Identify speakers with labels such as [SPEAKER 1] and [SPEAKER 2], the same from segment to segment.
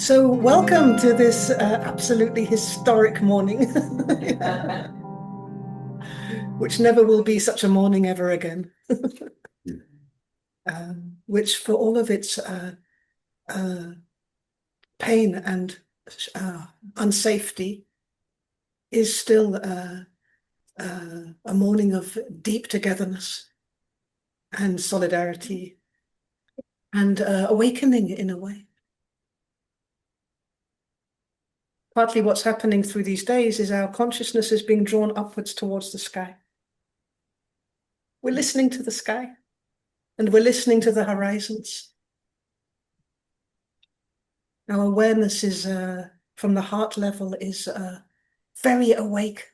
[SPEAKER 1] So welcome to this absolutely historic morning, which never will be such a morning ever again, which for all of its uh, pain and unsafety is still a morning of deep togetherness and solidarity and awakening in a way. Partly what's happening through these days is our consciousness is being drawn upwards towards the sky. We're listening to the sky and we're listening to the horizons. Our awareness is, from the heart level, is very awake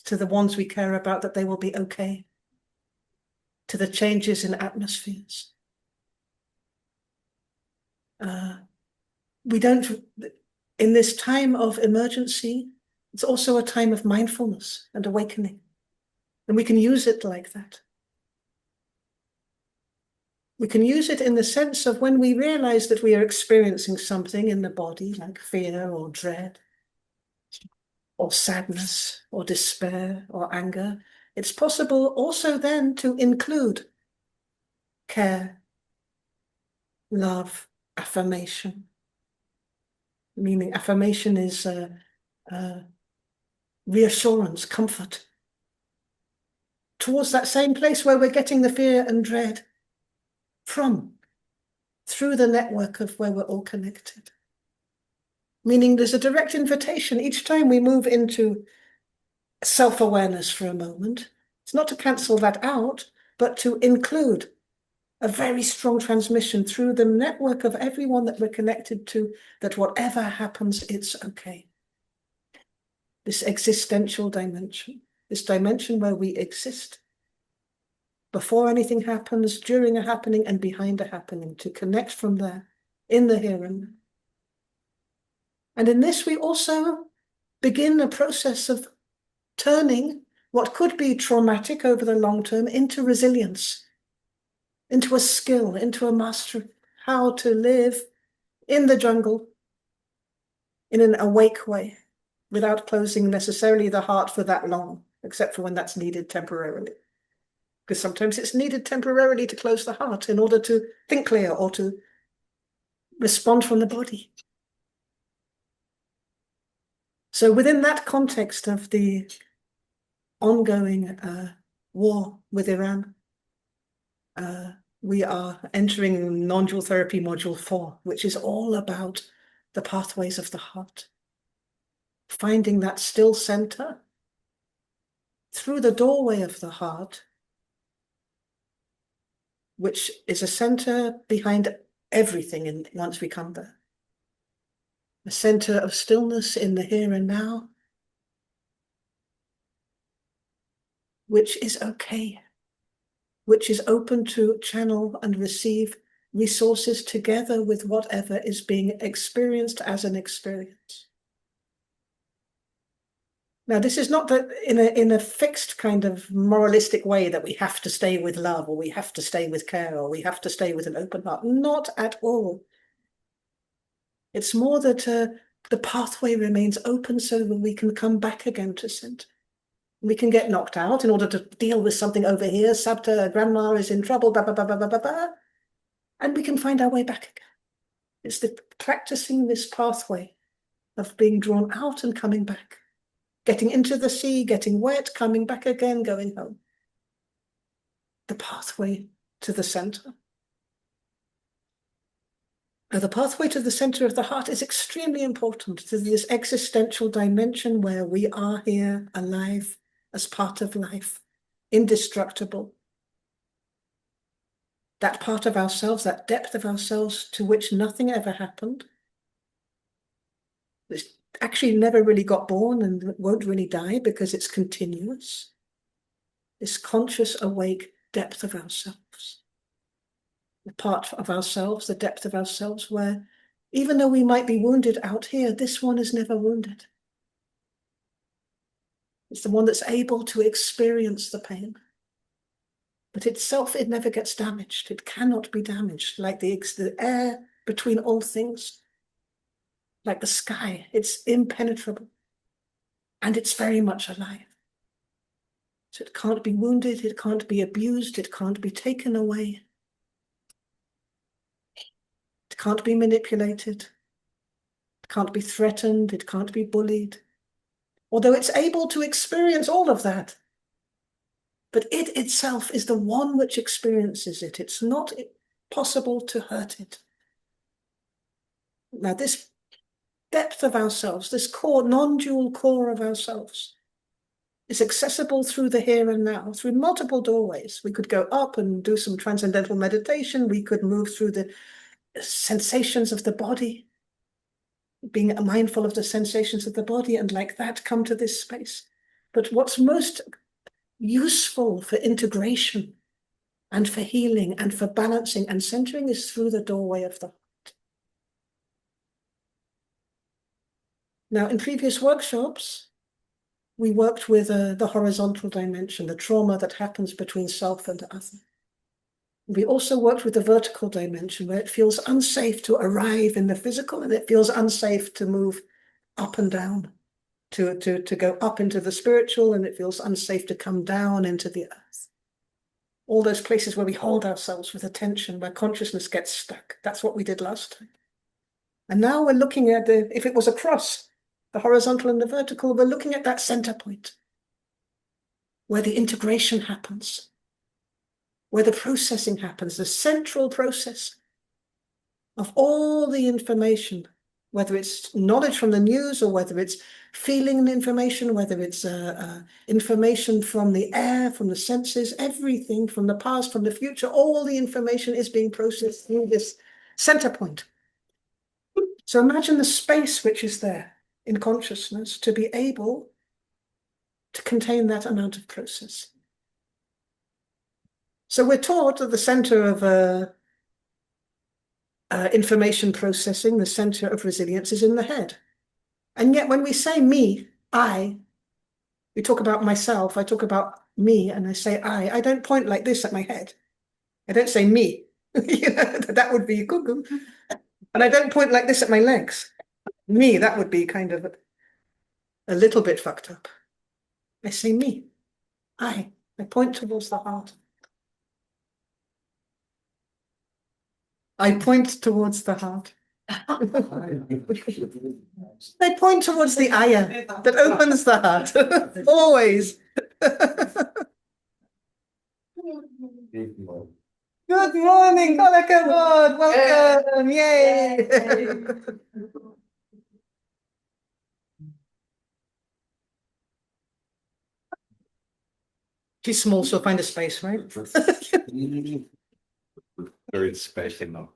[SPEAKER 1] to the ones we care about, that they will be okay, to the changes in atmospheres. We don't, in this time of emergency, it's also a time of mindfulness and awakening. And we can use it like that. We can use it in the sense of when we realize that we are experiencing something in the body, like fear or dread, or sadness, or despair, or anger. It's possible also then to include care, love, affirmation. Meaning affirmation is reassurance, comfort, towards that same place where we're getting the fear and dread from, through the network of where we're all connected. Meaning there's a direct invitation each time we move into self-awareness for a moment. It's not to cancel that out, but to include a very strong transmission through the network of everyone that we're connected to, that whatever happens, it's okay. This existential dimension, this dimension where we exist before anything happens, during a happening, and behind a happening, to connect from there, in the here and now. And in this, we also begin a process of turning what could be traumatic over the long term into resilience, into a skill, into a mastery, how to live in the jungle in an awake way, without closing necessarily the heart for that long, except for when that's needed temporarily. Because sometimes it's needed temporarily to close the heart in order to think clear or to respond from the body. So within that context of the ongoing war with Iran, we are entering Nondual Therapy Module 4, which is all about the pathways of the heart. Finding that still center through the doorway of the heart, which is a center behind everything once we come there. A center of stillness in the here and now, which is okay, which is open to channel and receive resources together with whatever is being experienced as an experience. Now, this is not that in a fixed kind of moralistic way that we have to stay with love, or we have to stay with care, or we have to stay with an open heart. Not at all. It's more that the pathway remains open so that we can come back again to center. We can get knocked out in order to deal with something over here. Sabta, grandma is in trouble, blah, blah, blah, blah, blah, blah, blah, and we can find our way back again. It's the practicing this pathway of being drawn out and coming back. Getting into the sea, getting wet, coming back again, going home. The pathway to the center. Now, the pathway to the center of the heart is extremely important to this existential dimension where we are here alive as part of life, indestructible. That part of ourselves, that depth of ourselves to which nothing ever happened. It's actually never really got born and won't really die because it's continuous. This conscious, awake depth of ourselves. The part of ourselves, the depth of ourselves, where even though we might be wounded out here, this one is never wounded. It's the one that's able to experience the pain. But itself, it never gets damaged. It cannot be damaged, like the air between all things. like the sky. It's impenetrable. And it's very much alive. So it can't be wounded, it can't be abused, it can't be taken away. It can't be manipulated. It can't be threatened, it can't be bullied. Although it's able to experience all of that. But it itself is the one which experiences it. It's not possible to hurt it. Now, this depth of ourselves, this core, non-dual core of ourselves, is accessible through the here and now, through multiple doorways. We could go up and do some transcendental meditation. We could move through the sensations of the body, being mindful of the sensations of the body, and like that come to this space. But what's most useful for integration and for healing and for balancing and centering is through the doorway of the heart. Now, in previous workshops, we worked with the horizontal dimension, the trauma that happens between self and other. We also worked with the vertical dimension, where it feels unsafe to arrive in the physical, and it feels unsafe to move up and down, to go up into the spiritual, and it feels unsafe to come down into the earth. All those places where we hold ourselves with attention, where consciousness gets stuck. That's what we did last time. And now we're looking at if it was a cross, the horizontal and the vertical, we're looking at that center point where the integration happens, where the processing happens, the central process of all the information, whether it's knowledge from the news or whether it's feeling information, whether it's information from the air, from the senses, everything from the past, from the future, all the information is being processed through this center point. So imagine the space which is there in consciousness to be able to contain that amount of process. So we're taught that the center of information processing, the center of resilience, is in the head. And yet when we say me, I, we talk about myself, I talk about me, and I say I don't point like this at my head. I don't say me. That would be cuckoo. And I don't point like this at my legs. Me, that would be kind of a little bit fucked up. I say me, I point towards the heart. I point towards the heart. I point towards the ayah that opens the heart. Always. Good morning, Kolakavod. Welcome. Yay. She's small, so find a space, right?
[SPEAKER 2] Very special now.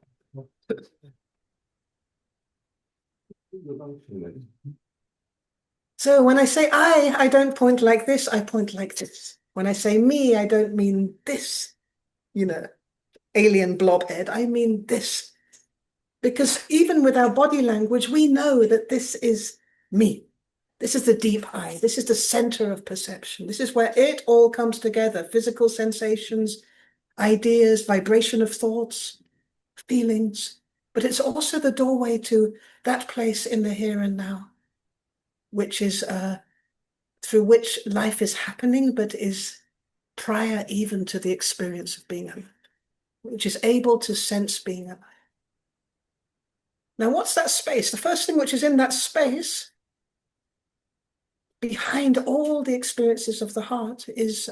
[SPEAKER 1] So when I say I don't point like this, I point like this. When I say me, I don't mean this, alien blob head. I mean this. Because even with our body language, we know that this is me. This is the deep I. This is the center of perception. This is where it all comes together. Physical sensations, ideas, vibration of thoughts, feelings. But it's also the doorway to that place in the here and now, which is through which life is happening, but is prior even to the experience of being alive, which is able to sense being alive. Now, what's that space? The first thing which is in that space, behind all the experiences of the heart, is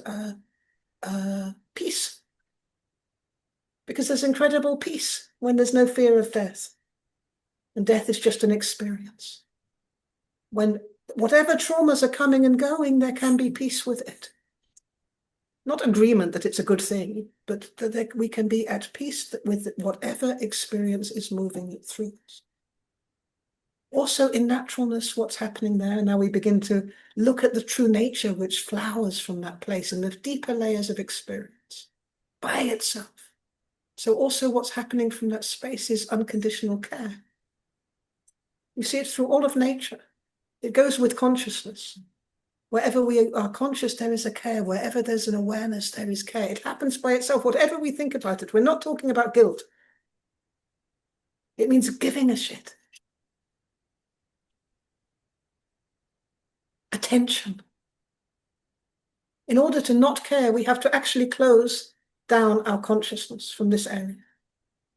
[SPEAKER 1] peace. Because there's incredible peace when there's no fear of death. And death is just an experience. When whatever traumas are coming and going, there can be peace with it. Not agreement that it's a good thing, but that we can be at peace with whatever experience is moving through us. Also in naturalness, what's happening there. Now we begin to look at the true nature which flowers from that place and the deeper layers of experience by itself. So also what's happening from that space is unconditional care. You see it through all of nature. It goes with consciousness. Wherever we are conscious, there is a care. Wherever there's an awareness, there is care. It happens by itself, whatever we think about it. We're not talking about guilt. It means giving a shit. attention. In order to not care, we have to actually close down our consciousness from this area,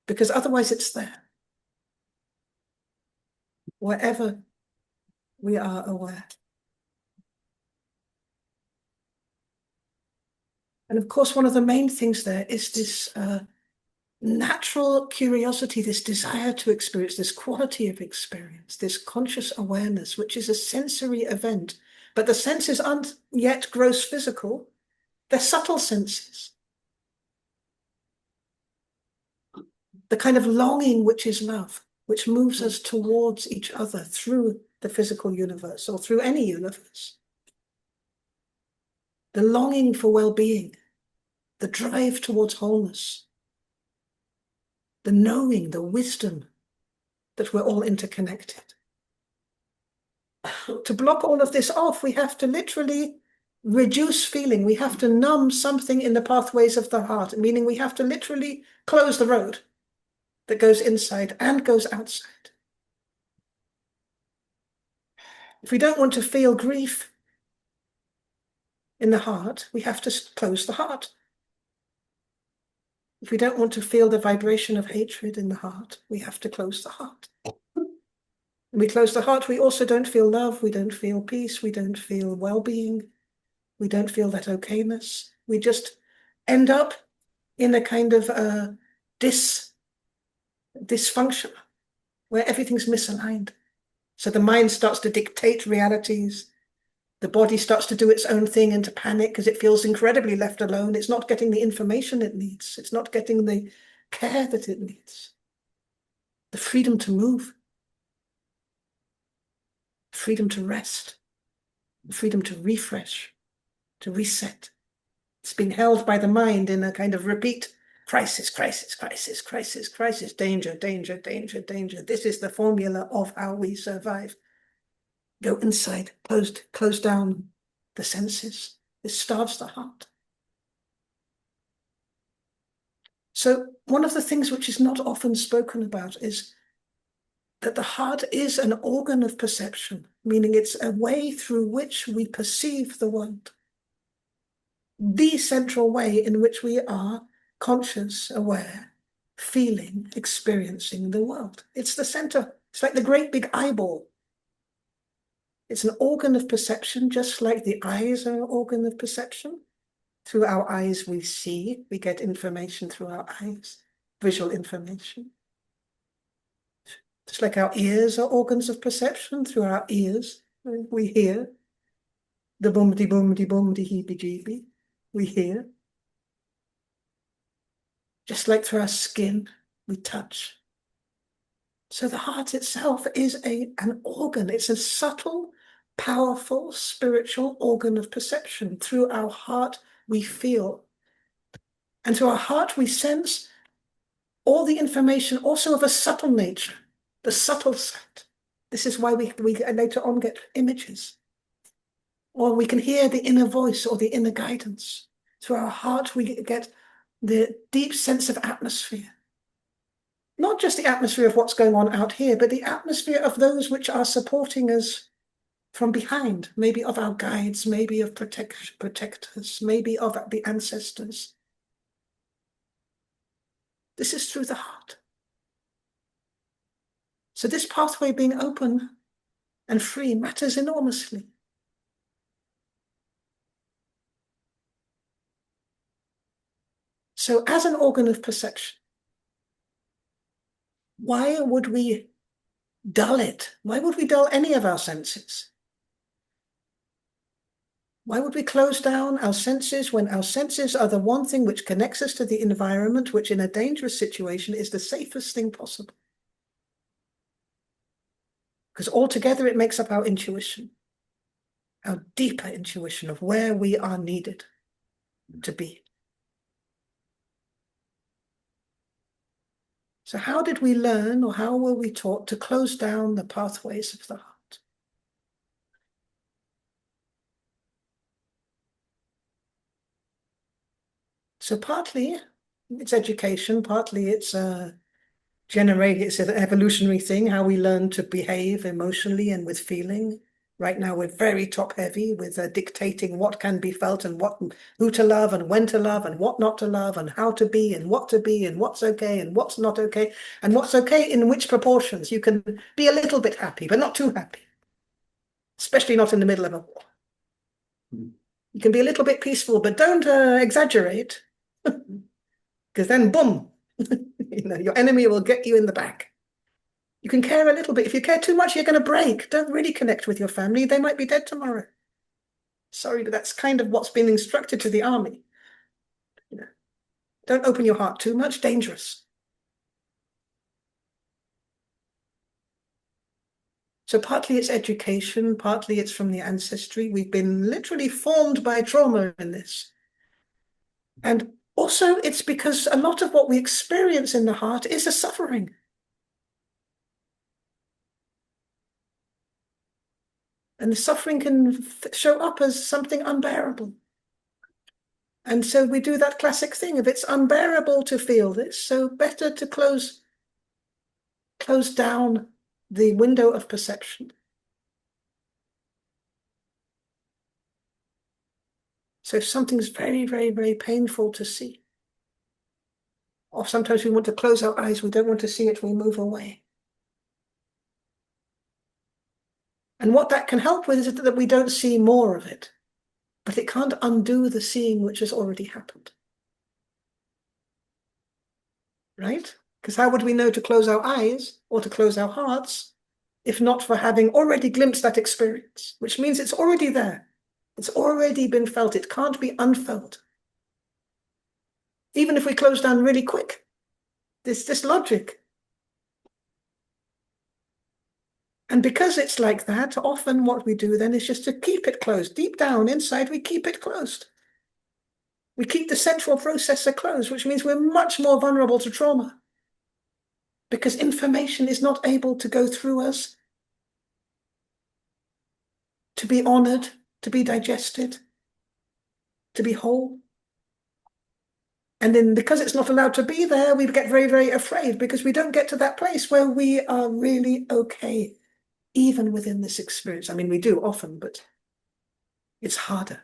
[SPEAKER 1] because otherwise it's there, wherever we are aware. And of course, one of the main things there is this natural curiosity, this desire to experience, this quality of experience, this conscious awareness, which is a sensory event. But the senses aren't yet gross physical, they're subtle senses. The kind of longing which is love, which moves us towards each other through the physical universe or through any universe. The longing for well-being, the drive towards wholeness, the knowing, the wisdom that we're all interconnected. To block all of this off, we have to literally reduce feeling. We have to numb something in the pathways of the heart, meaning we have to literally close the road that goes inside and goes outside. If we don't want to feel grief in the heart, we have to close the heart. If we don't want to feel the vibration of hatred in the heart, we have to close the heart. When we close the heart, we also don't feel love, we don't feel peace, we don't feel well-being, we don't feel that okayness. We just end up in a kind of dysfunction where everything's misaligned. So the mind starts to dictate realities. The body starts to do its own thing into panic because it feels incredibly left alone. It's not getting the information it needs. It's not getting the care that it needs. The freedom to move. Freedom to rest. Freedom to refresh, to reset. It's being held by the mind in a kind of repeat crisis, crisis, crisis, crisis, crisis, danger, danger, danger, danger. This is the formula of how we survive. Go inside, close down the senses. This starves the heart. So one of the things which is not often spoken about is that the heart is an organ of perception, meaning it's a way through which we perceive the world. The central way in which we are conscious, aware, feeling, experiencing the world. It's the center. It's like the great big eyeball. It's an organ of perception, just like the eyes are an organ of perception. Through our eyes we see, we get information through our eyes, visual information. Just like our ears are organs of perception, through our ears we hear. The boom-de boom-de boom-de heebie-jeebie, we hear. Just like through our skin, we touch. So the heart itself is an organ. It's a subtle, powerful, spiritual organ of perception. Through our heart, we feel. And through our heart, we sense all the information also of a subtle nature, the subtle side. This is why we later on get images. Or we can hear the inner voice or the inner guidance. Through our heart, we get the deep sense of atmosphere. Not just the atmosphere of what's going on out here, but the atmosphere of those which are supporting us from behind, maybe of our guides, maybe of protectors, maybe of the ancestors. This is through the heart. So this pathway being open and free matters enormously. So as an organ of perception, why would we dull it? Why would we dull any of our senses? Why would we close down our senses when our senses are the one thing which connects us to the environment, which in a dangerous situation is the safest thing possible? Because altogether it makes up our intuition, our deeper intuition of where we are needed to be. So how did we learn, or how were we taught to close down the pathways of the heart? So partly it's education, partly it's it's an evolutionary thing, how we learn to behave emotionally and with feeling. Right now, we're very top heavy with dictating what can be felt and who to love and when to love and what not to love and how to be and what to be and what's okay and what's not okay and what's okay in which proportions. You can be a little bit happy, but not too happy, especially not in the middle of a war. You can be a little bit peaceful, but don't exaggerate, because then boom, your enemy will get you in the back. You can care a little bit. If you care too much, you're going to break. Don't really connect with your family. They might be dead tomorrow. Sorry, but that's kind of what's been instructed to the army. Don't open your heart too much. Dangerous. So partly it's education, partly it's from the ancestry. We've been literally formed by trauma in this. And also it's because a lot of what we experience in the heart is a suffering. And the suffering can show up as something unbearable. And so we do that classic thing of it's unbearable to feel this, so better to close down the window of perception. So if something's very, very, very painful to see, or sometimes we want to close our eyes, we don't want to see it, we move away. And what that can help with is that we don't see more of it, but it can't undo the seeing which has already happened. Right? Because how would we know to close our eyes or to close our hearts if not for having already glimpsed that experience, which means it's already there. It's already been felt. It can't be unfelt. Even if we close down really quick, this logic. And because it's like that, often what we do then is just to keep it closed. Deep down inside, we keep it closed. We keep the central processor closed, which means we're much more vulnerable to trauma because information is not able to go through us, to be honored, to be digested, to be whole. And then because it's not allowed to be there, we get very, very afraid because we don't get to that place where we are really okay, even within this experience. I mean, we do often, but it's harder.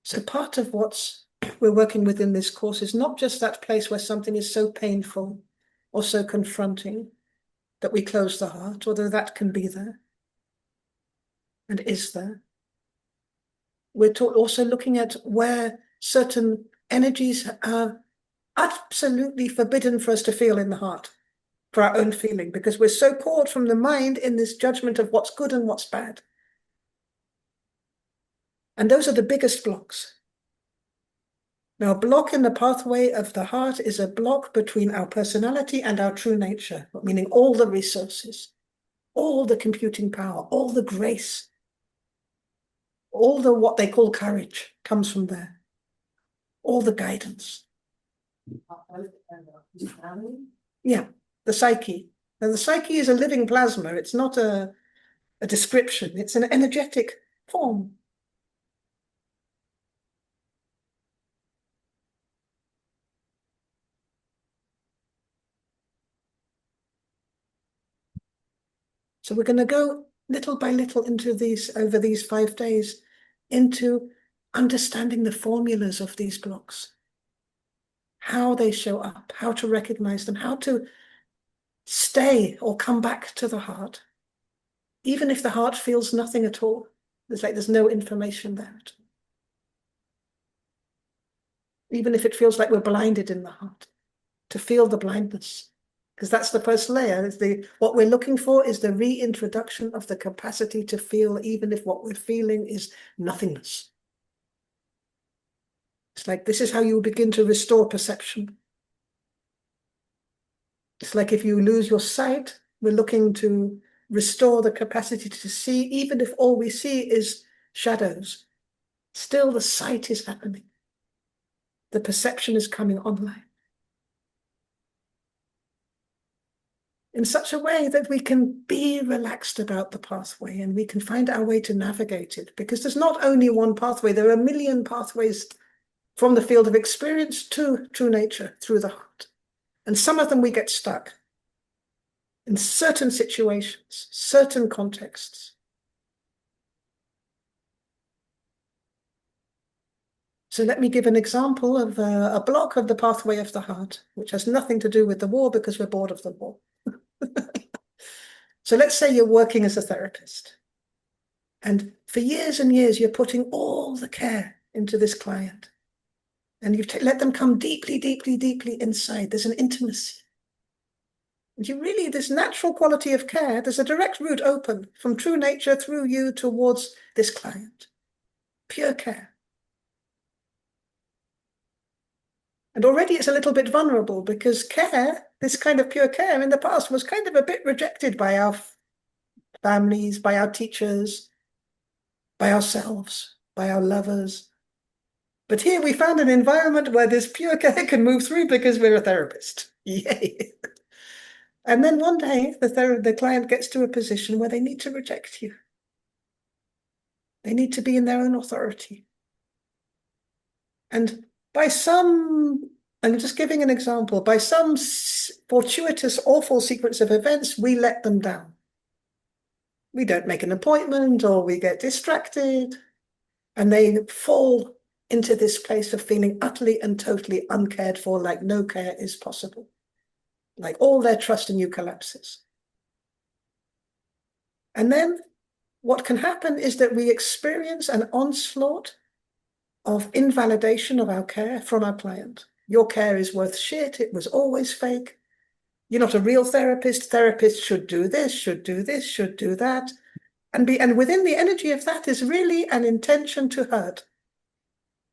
[SPEAKER 1] So part of what we're working with in this course is not just that place where something is so painful or so confronting that we close the heart, although that can be there and is there. We're also looking at where certain energies are absolutely forbidden for us to feel in the heart, for our own feeling, because we're so poured from the mind in this judgment of what's good and what's bad. And those are the biggest blocks. Now, a block in the pathway of the heart is a block between our personality and our true nature, meaning all the resources, all the computing power, all the grace, all the what they call courage comes from there, all the guidance. Yeah, the psyche. Now, the psyche is a living plasma. It's not a description. It's an energetic form. So we're going to go little by little into these, over these 5 days, into understanding the formulas of these blocks, how they show up, how to recognize them, how to stay or come back to the heart, even if the heart feels nothing at all. It's like there's no information there at all. Even if it feels like we're blinded in the heart, to feel the blindness. Because that's the first layer. What we're looking for is the reintroduction of the capacity to feel, even if what we're feeling is nothingness. It's like this is how you begin to restore perception. It's like if you lose your sight, we're looking to restore the capacity to see, even if all we see is shadows. Still, the sight is happening. The perception is coming online. In such a way that we can be relaxed about the pathway and we can find our way to navigate it. Because there's not only one pathway, there are a million pathways from the field of experience to true nature through the heart. And some of them we get stuck. in certain situations, certain contexts. So let me give an example of a block of the pathway of the heart, which has nothing to do with the war because we're bored of the war. So let's say you're working as a therapist, and for years and years, you're putting all the care into this client, and you've let them come deeply, deeply, deeply inside. There's an intimacy. And you really, this natural quality of care, there's a direct route open from true nature through you towards this client. Pure care. And already it's a little bit vulnerable because care, this kind of pure care in the past was kind of a bit rejected by our families, by our teachers, by ourselves, by our lovers. But here we found an environment where this pure care can move through because we're a therapist. Yay. And then one day the client gets to a position where they need to reject you. They need to be in their own authority. And by some, I'm just giving an example, by some fortuitous, awful sequence of events, we let them down. We don't make an appointment or we get distracted and they fall into this place of feeling utterly and totally uncared for, like no care is possible. Like all their trust in you collapses. And then what can happen is that we experience an onslaught of invalidation of our care from our client. Your care is worth shit. It was always fake. You're not a real therapist. Therapists should do this, should do this, should do that. And within the energy of that is really an intention to hurt,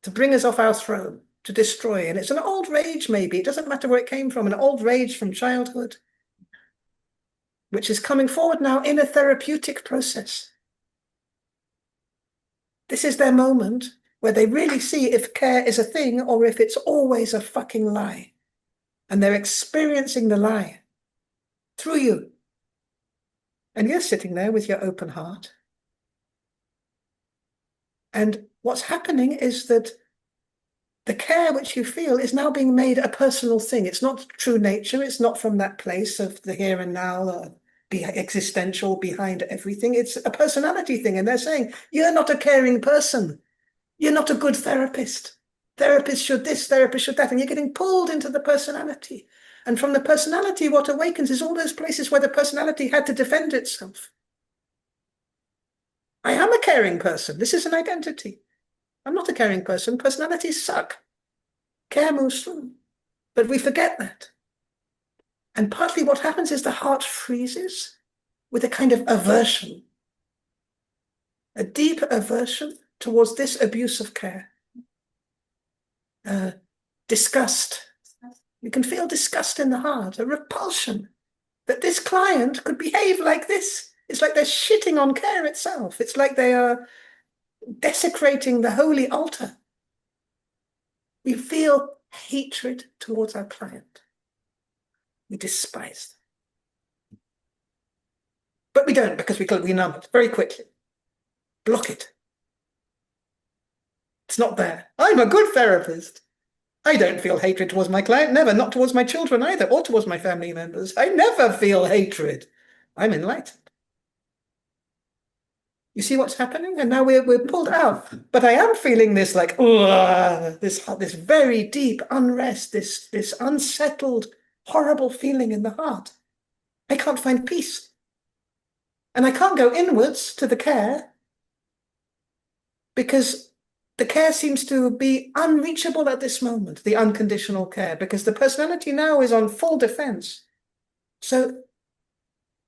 [SPEAKER 1] to bring us off our throne, to destroy. And it's an old rage, maybe. It doesn't matter where it came from, an old rage from childhood, which is coming forward now in a therapeutic process. This is their moment where they really see if care is a thing or if it's always a fucking lie. And they're experiencing the lie through you. And you're sitting there with your open heart. And what's happening is that the care which you feel is now being made a personal thing. It's not true nature. It's not from that place of the here and now, existential behind everything. It's a personality thing. And they're saying, you're not a caring person. You're not a good therapist. Therapists should this, therapists should that. And you're getting pulled into the personality. And from the personality, what awakens is all those places where the personality had to defend itself. I am a caring person. This is an identity. I'm not a caring person. Personalities suck. Care moves through. But we forget that. And partly what happens is the heart freezes with a kind of aversion, a deep aversion towards this abuse of care. Disgust. You can feel disgust in the heart, a repulsion that this client could behave like this. It's like they're shitting on care itself. It's like they are desecrating the holy altar. We feel hatred towards our client. We despise them. But we don't, because we numb it very quickly. Block it. It's not there. I'm a good therapist. I don't feel hatred towards my client, never, not towards my children either, or towards my family members. I never feel hatred. I'm enlightened. You see what's happening? And now we're pulled out. But I am feeling this like, this very deep unrest, this unsettled, horrible feeling in the heart. I can't find peace. And I can't go inwards to the care because the care seems to be unreachable at this moment, the unconditional care, because the personality now is on full defense. So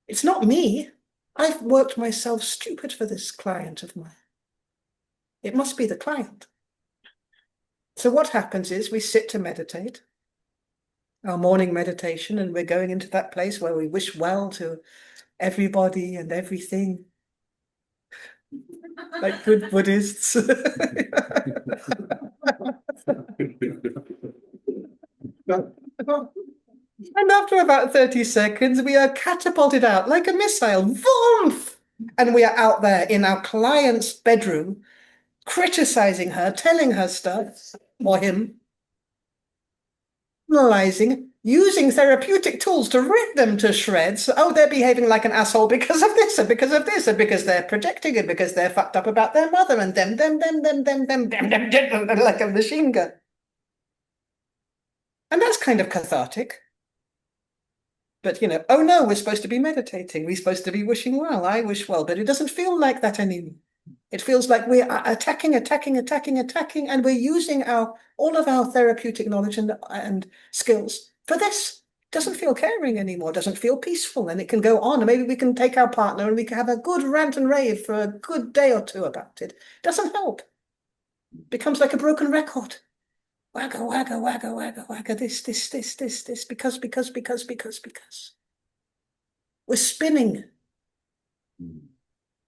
[SPEAKER 1] it's not me. I've worked myself stupid for this client of mine. It must be the client. So what happens is we sit to meditate, our morning meditation, and we're going into that place where we wish well to everybody and everything, like good Buddhists. And after about 30 seconds, we are catapulted out like a missile. Vroom! And we are out there in our client's bedroom, criticizing her, telling her stuff, or him. Analyzing, using therapeutic tools to rip them to shreds. Oh, they're behaving like an asshole because of this, and because of this, and because they're projecting it, because they're fucked up about their mother, and them, like a machine gun. And that's kind of cathartic. But, oh no, we're supposed to be meditating. We're supposed to be wishing well. I wish well, but it doesn't feel like that anymore. It feels like we're attacking, and we're using all of our therapeutic knowledge and skills for this. It doesn't feel caring anymore. It doesn't feel peaceful, and it can go on. And maybe we can take our partner and we can have a good rant and rave for a good day or two about it. It doesn't help. It becomes like a broken record. Wagga, wagga, wagga, wagga, wagga, this, because. We're spinning.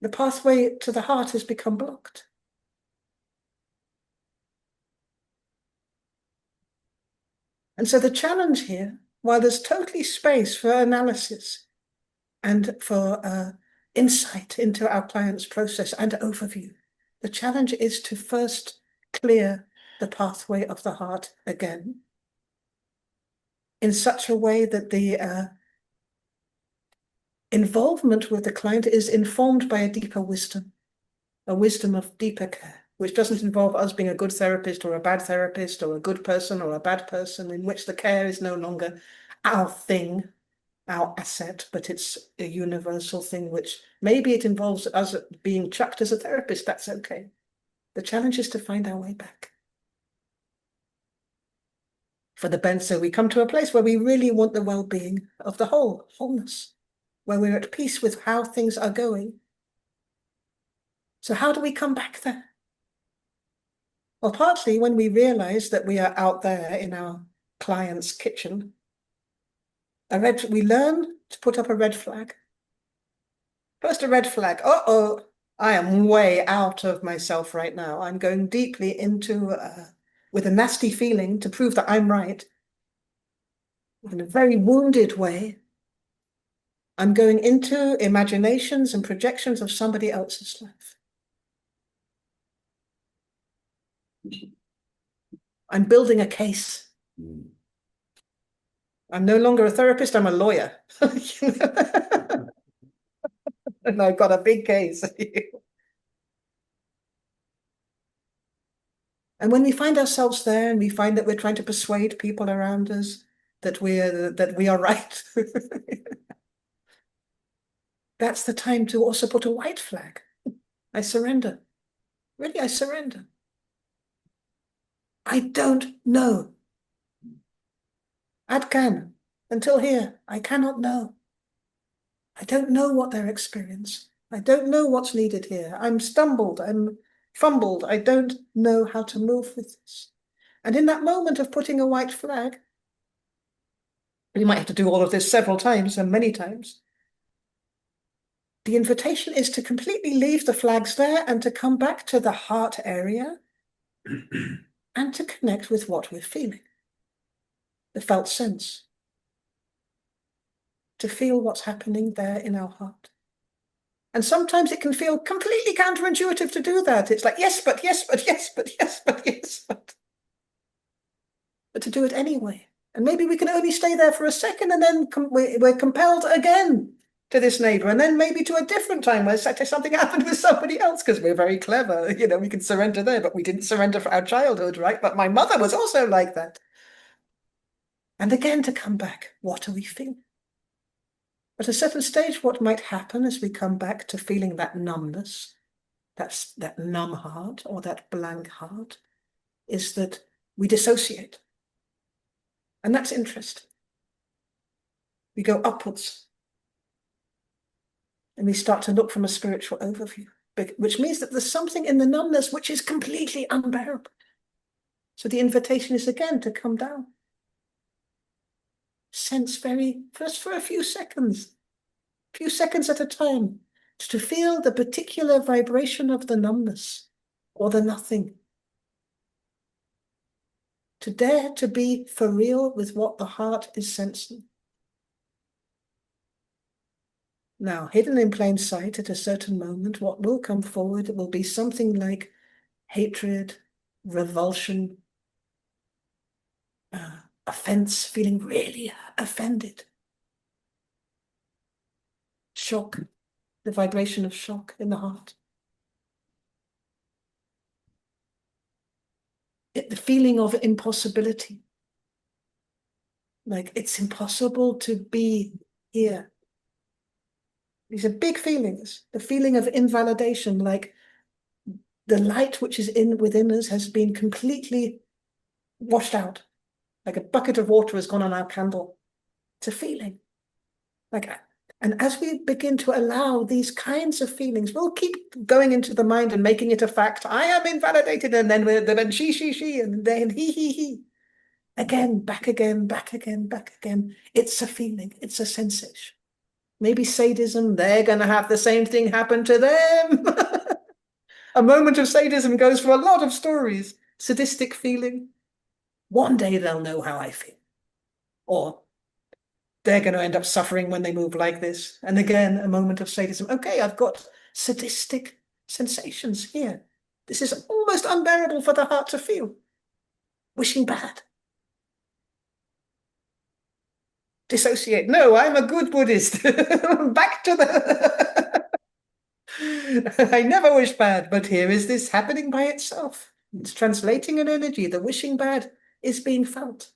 [SPEAKER 1] The pathway to the heart has become blocked. And so the challenge here, while there's totally space for analysis and for insight into our client's process and overview, the challenge is to first clear the pathway of the heart again in such a way that the involvement with the client is informed by a deeper wisdom, a wisdom of deeper care, which doesn't involve us being a good therapist or a bad therapist or a good person or a bad person, in which the care is no longer our thing, our asset, but it's a universal thing, which maybe it involves us being chucked as a therapist. That's okay. The challenge is to find our way back. For the bent, so we come to a place where we really want the well-being of the wholeness, where we're at peace with how things are going. So how do we come back there? Well, partly when we realize that we are out there in our client's kitchen, we learn to put up a red flag. First, a red flag. Uh-oh, I am way out of myself right now. I'm going deeply into, with a nasty feeling to prove that I'm right. In a very wounded way, I'm going into imaginations and projections of somebody else's life. I'm building a case. I'm no longer a therapist, I'm a lawyer. And I've got a big case. And when we find ourselves there and we find that we're trying to persuade people around us that we are right, that's the time to also put a white flag. I surrender. Really, I surrender. I don't know. Ad can. Until here, I cannot know. I don't know what their experience. I don't know what's needed here. I'm stumbled. I'm fumbled. I don't know how to move with this. And in that moment of putting a white flag, we might have to do all of this several times and many times. The invitation is to completely leave the flags there and to come back to the heart area and to connect with what we're feeling, the felt sense, to feel what's happening there in our heart. And sometimes it can feel completely counterintuitive to do that. It's like, yes, but yes, but yes, but yes, but yes, but to do it anyway. And maybe we can only stay there for a second and then we're compelled again to this neighbor, and then maybe to a different time where something happened with somebody else because we're very clever. We can surrender there, but we didn't surrender for our childhood, right? But my mother was also like that. And again to come back, what are we feeling? At a certain stage, what might happen as we come back to feeling that numbness, that numb heart or that blank heart, is that we dissociate. And that's interesting. We go upwards. And we start to look from a spiritual overview, which means that there's something in the numbness which is completely unbearable. So the invitation is again to come down. Sense first for a few seconds at a time, to feel the particular vibration of the numbness or the nothing. To dare to be for real with what the heart is sensing. Now, hidden in plain sight at a certain moment, what will come forward, it will be something like hatred, revulsion, offense, feeling really offended. Shock, the vibration of shock in the heart. The feeling of impossibility. Like it's impossible to be here. These are big feelings. The feeling of invalidation, like the light which is within us has been completely washed out. Like a bucket of water has gone on our candle. It's a feeling. And as we begin to allow these kinds of feelings, we'll keep going into the mind and making it a fact. I am invalidated, and then she, and then he. Again, back again, back again, back again. It's a feeling, it's a sensation. Maybe sadism, they're going to have the same thing happen to them. A moment of sadism goes for a lot of stories. Sadistic feeling. One day they'll know how I feel. Or they're going to end up suffering when they move like this. And again, a moment of sadism. Okay, I've got sadistic sensations here. This is almost unbearable for the heart to feel. Wishing bad. Dissociate. No, I'm a good Buddhist. Back to the... I never wish bad, but here is this happening by itself. It's translating an energy. The wishing bad is being felt.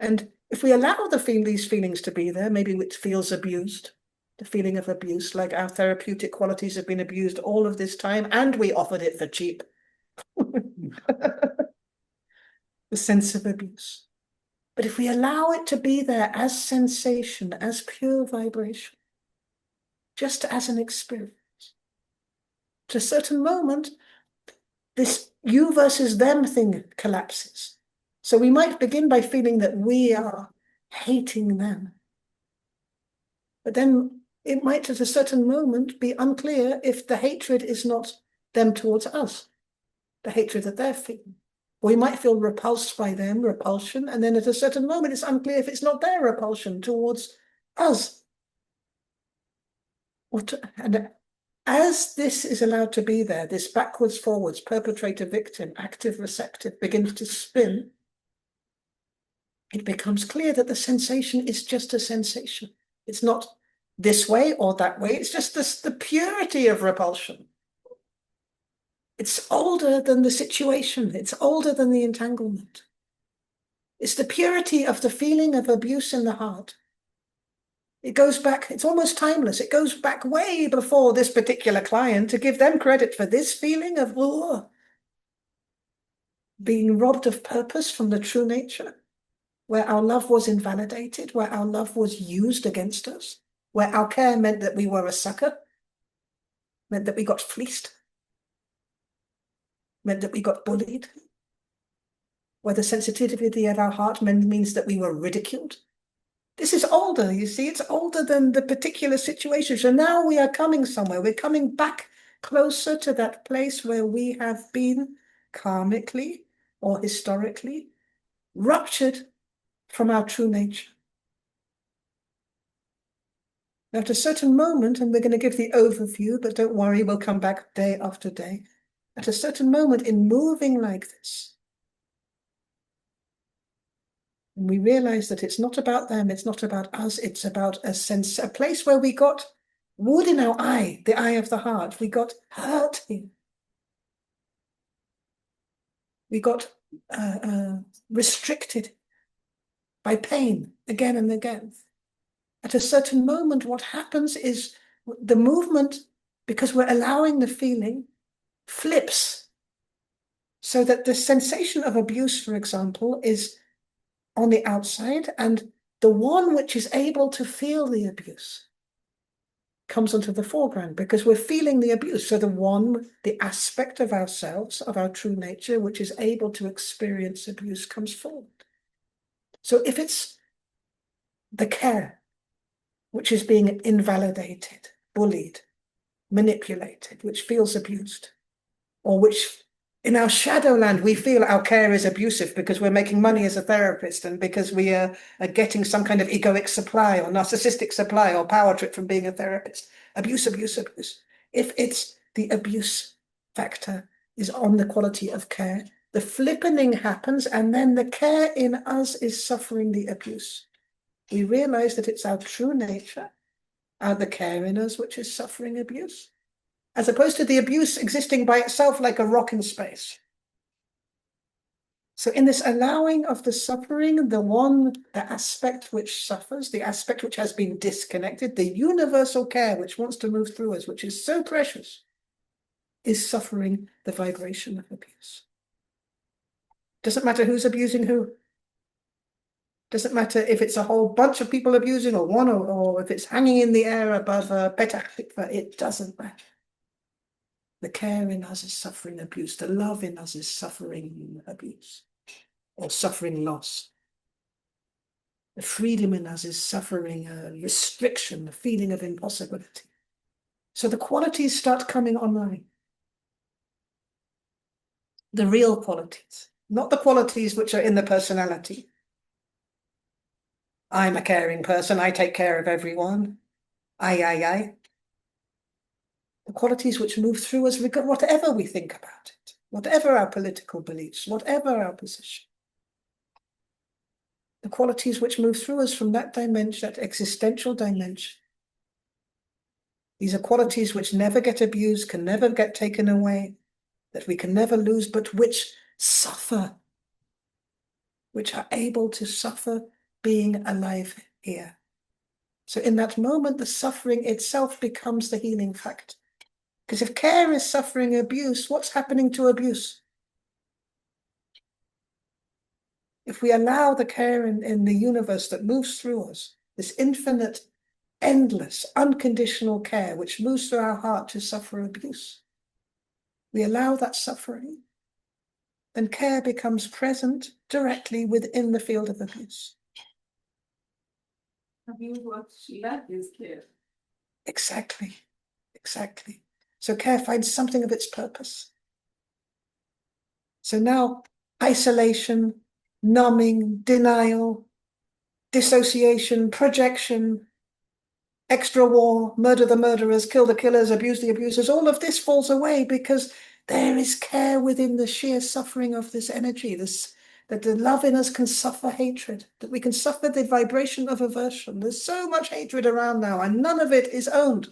[SPEAKER 1] And if we allow these feelings to be there, maybe it feels abused, the feeling of abuse, like our therapeutic qualities have been abused all of this time, and we offered it for cheap. The sense of abuse. But if we allow it to be there as sensation, as pure vibration, just as an experience, at a certain moment, this you versus them thing collapses. So we might begin by feeling that we are hating them. But then it might at a certain moment be unclear if the hatred is not them towards us, the hatred that they're feeling. We might feel repulsed by them, repulsion, and then at a certain moment it's unclear if it's not their repulsion towards us. And as this is allowed to be there, this backwards, forwards, perpetrator, victim, active, receptive begins to spin, it becomes clear that the sensation is just a sensation. It's not this way or that way. It's just the purity of repulsion. It's older than the situation. It's older than the entanglement. It's the purity of the feeling of abuse in the heart. It goes back, it's almost timeless. It goes back way before this particular client, to give them credit for this feeling of being robbed of purpose from the true nature, where our love was invalidated, where our love was used against us, where our care meant that we were a sucker, meant that we got fleeced, meant that we got bullied, where the sensitivity of our heart means that we were ridiculed. This is older, you see, it's older than the particular situation. So now we are coming somewhere. We're coming back closer to that place where we have been karmically or historically ruptured from our true nature. Now, at a certain moment, and we're going to give the overview, but don't worry, we'll come back day after day. At a certain moment in moving like this, and we realize that it's not about them, it's not about us, it's about a place where we got wood in our eye, the eye of the heart. We got hurt here. We got restricted by pain again and again. At a certain moment, what happens is the movement, because we're allowing the feeling, flips. So that the sensation of abuse, for example, is on the outside, and the one which is able to feel the abuse comes onto the foreground, because we're feeling the abuse. So the aspect of ourselves, of our true nature, which is able to experience abuse, comes forward. So if it's the care, which is being invalidated, bullied, manipulated, which feels abused, or which in our shadowland, we feel our care is abusive because we're making money as a therapist, and because we are getting some kind of egoic supply or narcissistic supply or power trip from being a therapist. Abuse, abuse, abuse. If it's the abuse factor is on the quality of care, the flippening happens, and then the care in us is suffering the abuse. We realize that it's our true nature, the care in us, which is suffering abuse, as opposed to the abuse existing by itself like a rock in space. So in this allowing of the suffering, the aspect which suffers, the aspect which has been disconnected, the universal care which wants to move through us, which is so precious, is suffering the vibration of abuse. Doesn't matter who's abusing who. Doesn't matter if it's a whole bunch of people abusing or one, or if it's hanging in the air above Petach Tikva, it doesn't matter. The care in us is suffering abuse. The love in us is suffering abuse or suffering loss. The freedom in us is suffering a restriction, a feeling of impossibility. So the qualities start coming online. The real qualities, not the qualities which are in the personality. I'm a caring person, I take care of everyone. I. The qualities which move through us, whatever we think about it, whatever our political beliefs, whatever our position. The qualities which move through us from that dimension, that existential dimension. These are qualities which never get abused, can never get taken away, that we can never lose, but which suffer, which are able to suffer being alive here. So in that moment, the suffering itself becomes the healing factor. Because if care is suffering abuse, what's happening to abuse? If we allow the care in the universe that moves through us, this infinite, endless, unconditional care which moves through our heart to suffer abuse, we allow that suffering, then care becomes present directly within the field of abuse.
[SPEAKER 3] What Sheila is care.
[SPEAKER 1] Exactly. So care finds something of its purpose. So now isolation, numbing, denial, dissociation, projection, extra war, murder the murderers, kill the killers, abuse the abusers, all of this falls away because there is care within the sheer suffering of this energy, that the love in us can suffer hatred, that we can suffer the vibration of aversion. There's so much hatred around now, and none of it is owned.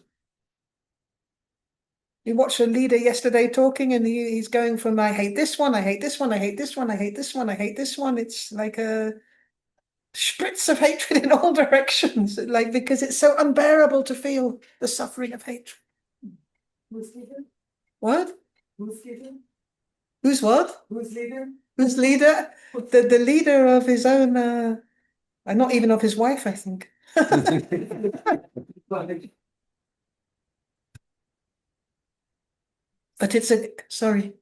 [SPEAKER 1] We watched a leader yesterday talking, and he's going from I hate this one, I hate this one, I hate this one, I hate this one, I hate this one. It's like a spritz of hatred in all directions, like because it's so unbearable to feel the suffering of hatred.
[SPEAKER 3] Who's leader?
[SPEAKER 1] What?
[SPEAKER 3] Who's leader?
[SPEAKER 1] Who's what?
[SPEAKER 3] Who's leader?
[SPEAKER 1] Who's leader? The leader of his own, not even of his wife, I think. But it's sorry.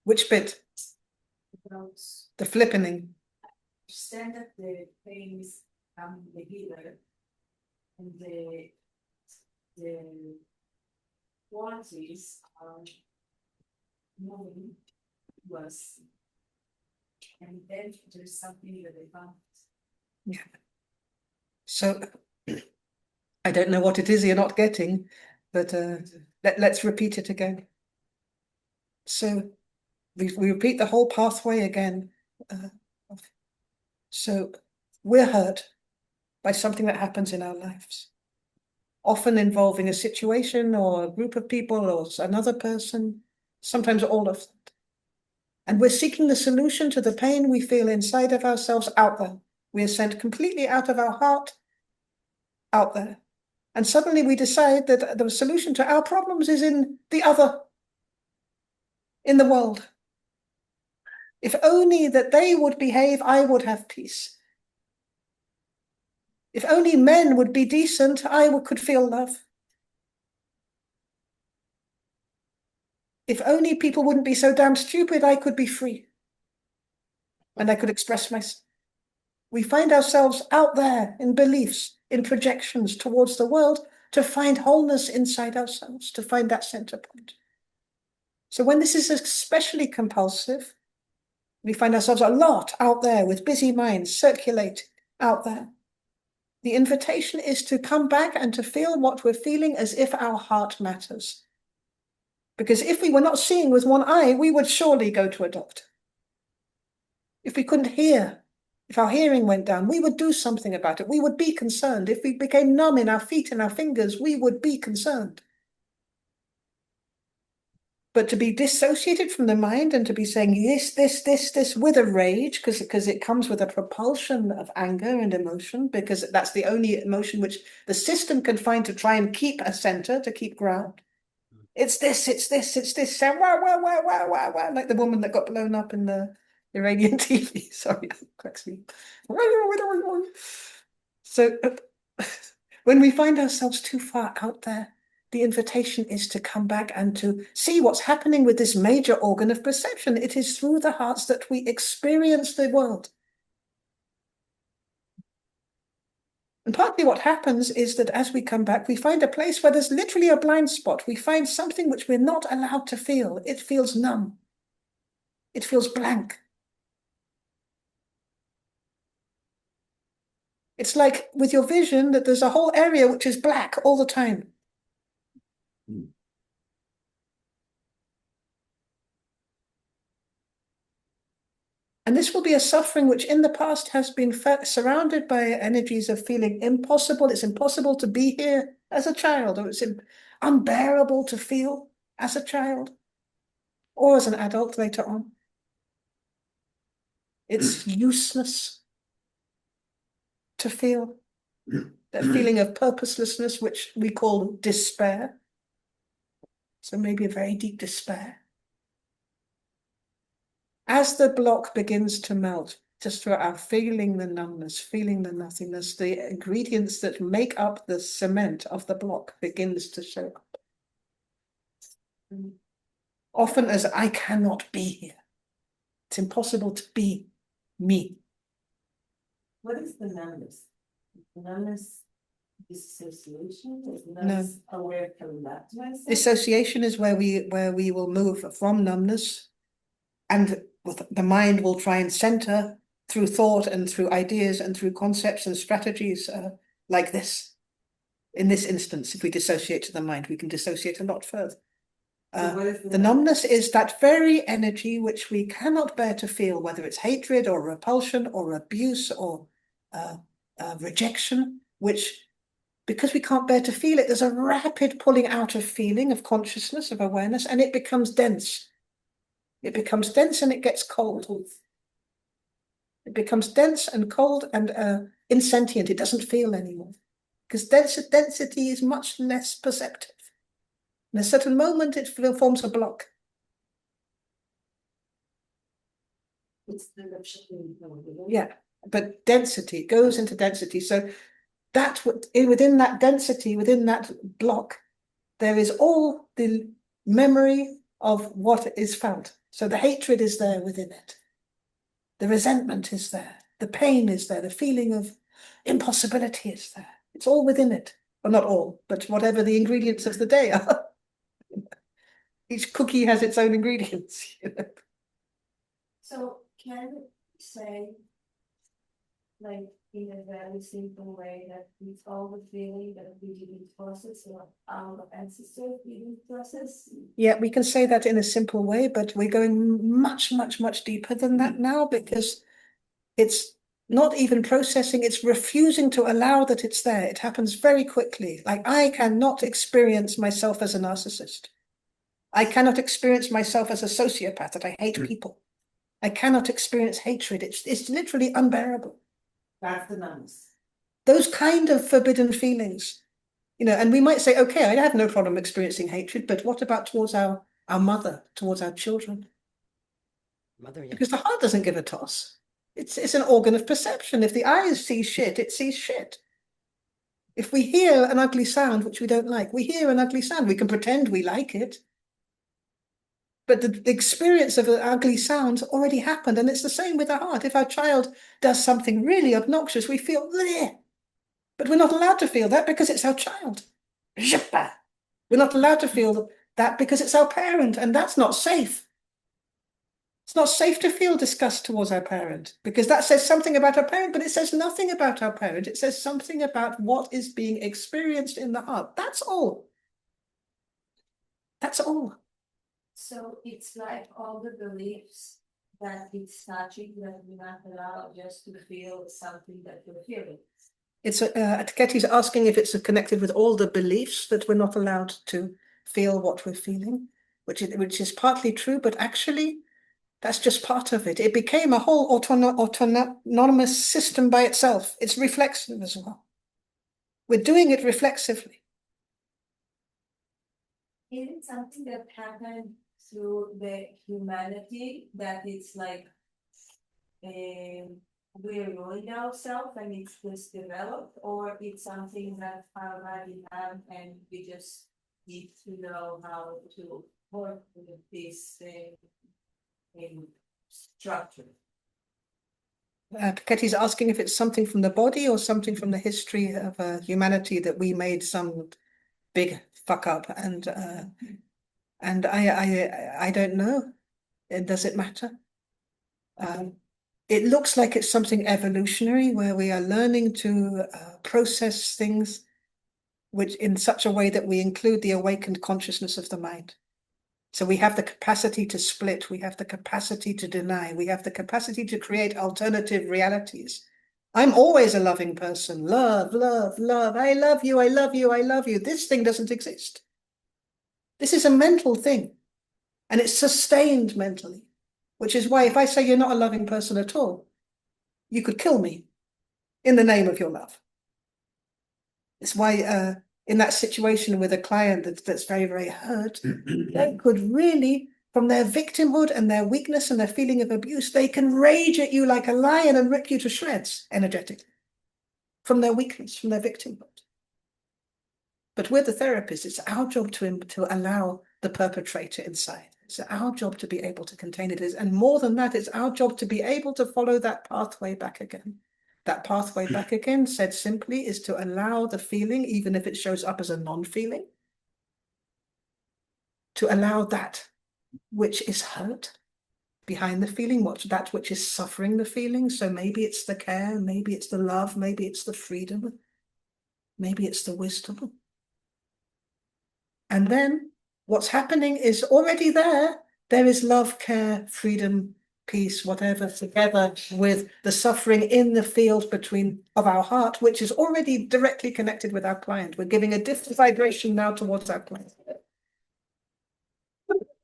[SPEAKER 1] Which bit? The flippening.
[SPEAKER 3] Understand that the pain is the healer, and the qualities are moving was, and then there's something that they found.
[SPEAKER 1] Yeah. So I don't know what it is you're not getting, but let's repeat it again. So we repeat the whole pathway again. So we're hurt by something that happens in our lives, often involving a situation or a group of people or another person, sometimes all of that. And we're seeking the solution to the pain we feel inside of ourselves out there. We are sent completely out of our heart, out there. And suddenly we decide that the solution to our problems is in the other, in the world. If only that they would behave, I would have peace. If only men would be decent, I could feel love. If only people wouldn't be so damn stupid, I could be free. And I could express myself. We find ourselves out there in beliefs, in projections towards the world to find wholeness inside ourselves, to find that center point. So when this is especially compulsive, we find ourselves a lot out there with busy minds circulating out there. The invitation is to come back and to feel what we're feeling as if our heart matters. Because if we were not seeing with one eye, we would surely go to a doctor. If we couldn't hear, if our hearing went down, we would do something about it. We would be concerned. If we became numb in our feet and our fingers, we would be concerned. But to be dissociated from the mind and to be saying this with a rage, because it comes with a propulsion of anger and emotion, because that's the only emotion which the system can find to try and keep a center, to keep ground. It's this, so wah, wah, wah, wah, wah, wah, like the woman that got blown up in the Iranian TV. Sorry, that cracks me. So when we find ourselves too far out there, the invitation is to come back and to see what's happening with this major organ of perception. It is through the hearts that we experience the world. And partly what happens is that as we come back, we find a place where there's literally a blind spot. We find something which we're not allowed to feel. It feels numb. It feels blank. It's like with your vision that there's a whole area which is black all the time. And this will be a suffering which in the past has been surrounded by energies of feeling impossible. It's impossible to be here as a child, or it's unbearable to feel as a child or as an adult later on. It's useless to feel. That feeling of purposelessness, which we call despair. So maybe a very deep despair. As the block begins to melt, just through our feeling the numbness, feeling the nothingness, the ingredients that make up the cement of the block begins to show up. Often as I cannot be here. It's impossible to be me.
[SPEAKER 3] What is the numbness? Numbness dissociation? Is numbness aware from that to myself?
[SPEAKER 1] Dissociation is where we will move from numbness, and the mind will try and center through thought and through ideas and through concepts and strategies like this. In this instance, if we dissociate to the mind, we can dissociate a lot further. The numbness is that very energy which we cannot bear to feel, whether it's hatred or repulsion or abuse or rejection, which, because we can't bear to feel it, there's a rapid pulling out of feeling, of consciousness, of awareness, and it becomes dense. It becomes dense and it gets cold. It becomes dense and cold and insentient. It doesn't feel anymore. Because density is much less perceptive. In a certain moment, it forms a block.
[SPEAKER 3] It's the
[SPEAKER 1] Yeah, but density goes into density. So that within that density, within that block, there is all the memory of what is felt. So the hatred is there within it. The resentment is there. The pain is there. The feeling of impossibility is there. It's all within it. Well, not all, but whatever the ingredients of the day are. Each cookie has its own ingredients.
[SPEAKER 3] So can we say, like in a very simple way, that it's all the feeling that we didn't process or our ancestors didn't process?
[SPEAKER 1] Yeah, we can say that in a simple way, but we're going much, much, much deeper than that now, because it's not even processing, it's refusing to allow that it's there. It happens very quickly. Like, I cannot experience myself as a narcissist. I cannot experience myself as a sociopath, that I hate people. I cannot experience hatred. It's literally unbearable.
[SPEAKER 3] That's the numbness.
[SPEAKER 1] Those kind of forbidden feelings, and we might say, okay, I have no problem experiencing hatred, but what about towards our mother, towards our children?
[SPEAKER 4] Mother, yeah.
[SPEAKER 1] Because the heart doesn't give a toss. It's an organ of perception. If the eyes see shit, it sees shit. If we hear an ugly sound, which we don't like, we hear an ugly sound. We can pretend we like it. But the experience of an ugly sound already happened. And it's the same with our heart. If our child does something really obnoxious, we feel, bleh. But we're not allowed to feel that because it's our child. We're not allowed to feel that because it's our parent, and that's not safe. It's not safe to feel disgust towards our parent because that says something about our parent, but it says nothing about our parent. It says something about what is being experienced in the heart. That's all. That's all.
[SPEAKER 3] So it's like all the beliefs that it's touching that we're not allowed just to feel something that we're feeling.
[SPEAKER 1] It's Ketty's asking if it's connected with all the beliefs that we're not allowed to feel what we're feeling, which is partly true, but actually that's just part of it. It became a whole autonomous system by itself. It's reflexive as well. We're doing it reflexively.
[SPEAKER 3] Is it something that happened through the humanity that it's like we're ruining ourselves and it's just developed, or it's something that our body have and we just need to know how to work with this structure?
[SPEAKER 1] Ketty's asking if it's something from the body or something from the history of humanity that we made some big fuck up, and I don't know. Does it matter? It looks like it's something evolutionary where we are learning to process things which in such a way that we include the awakened consciousness of the mind. So we have the capacity to split, we have the capacity to deny, we have the capacity to create alternative realities. I'm always a loving person. Love, love, love. I love you, I love you, I love you. This thing doesn't exist. This is a mental thing, and it's sustained mentally, which is why if I say you're not a loving person at all, you could kill me in the name of your love. It's why in that situation with a client that's very, very hurt, they could really, from their victimhood and their weakness and their feeling of abuse, they can rage at you like a lion and rip you to shreds energetically from their weakness, from their victimhood. But we're the therapists. It's our job to allow the perpetrator inside. It's our job to be able to contain it. And more than that, it's our job to be able to follow that pathway back again. That pathway back again, said simply, is to allow the feeling, even if it shows up as a non-feeling, to allow that which is hurt behind the feeling, that which is suffering the feeling. So maybe it's the care, maybe it's the love, maybe it's the freedom, maybe it's the wisdom. And then what's happening is already there. There is love, care, freedom, peace, whatever, together with the suffering in the field of our heart, which is already directly connected with our client. We're giving a different vibration now towards our client.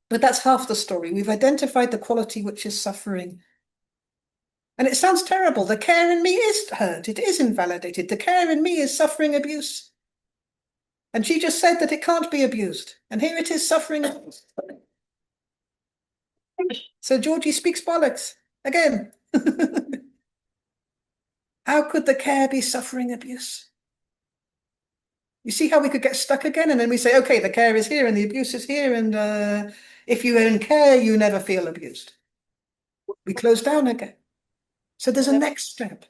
[SPEAKER 1] But that's half the story. We've identified the quality which is suffering. And it sounds terrible. The care in me is hurt. It is invalidated. The care in me is suffering abuse. And she just said that it can't be abused. And here it is suffering. So Georgie speaks bollocks again. How could the care be suffering abuse? You see how we could get stuck again? And then we say, okay, the care is here and the abuse is here. And if you are in care, you never feel abused. We close down again. So there's a next step.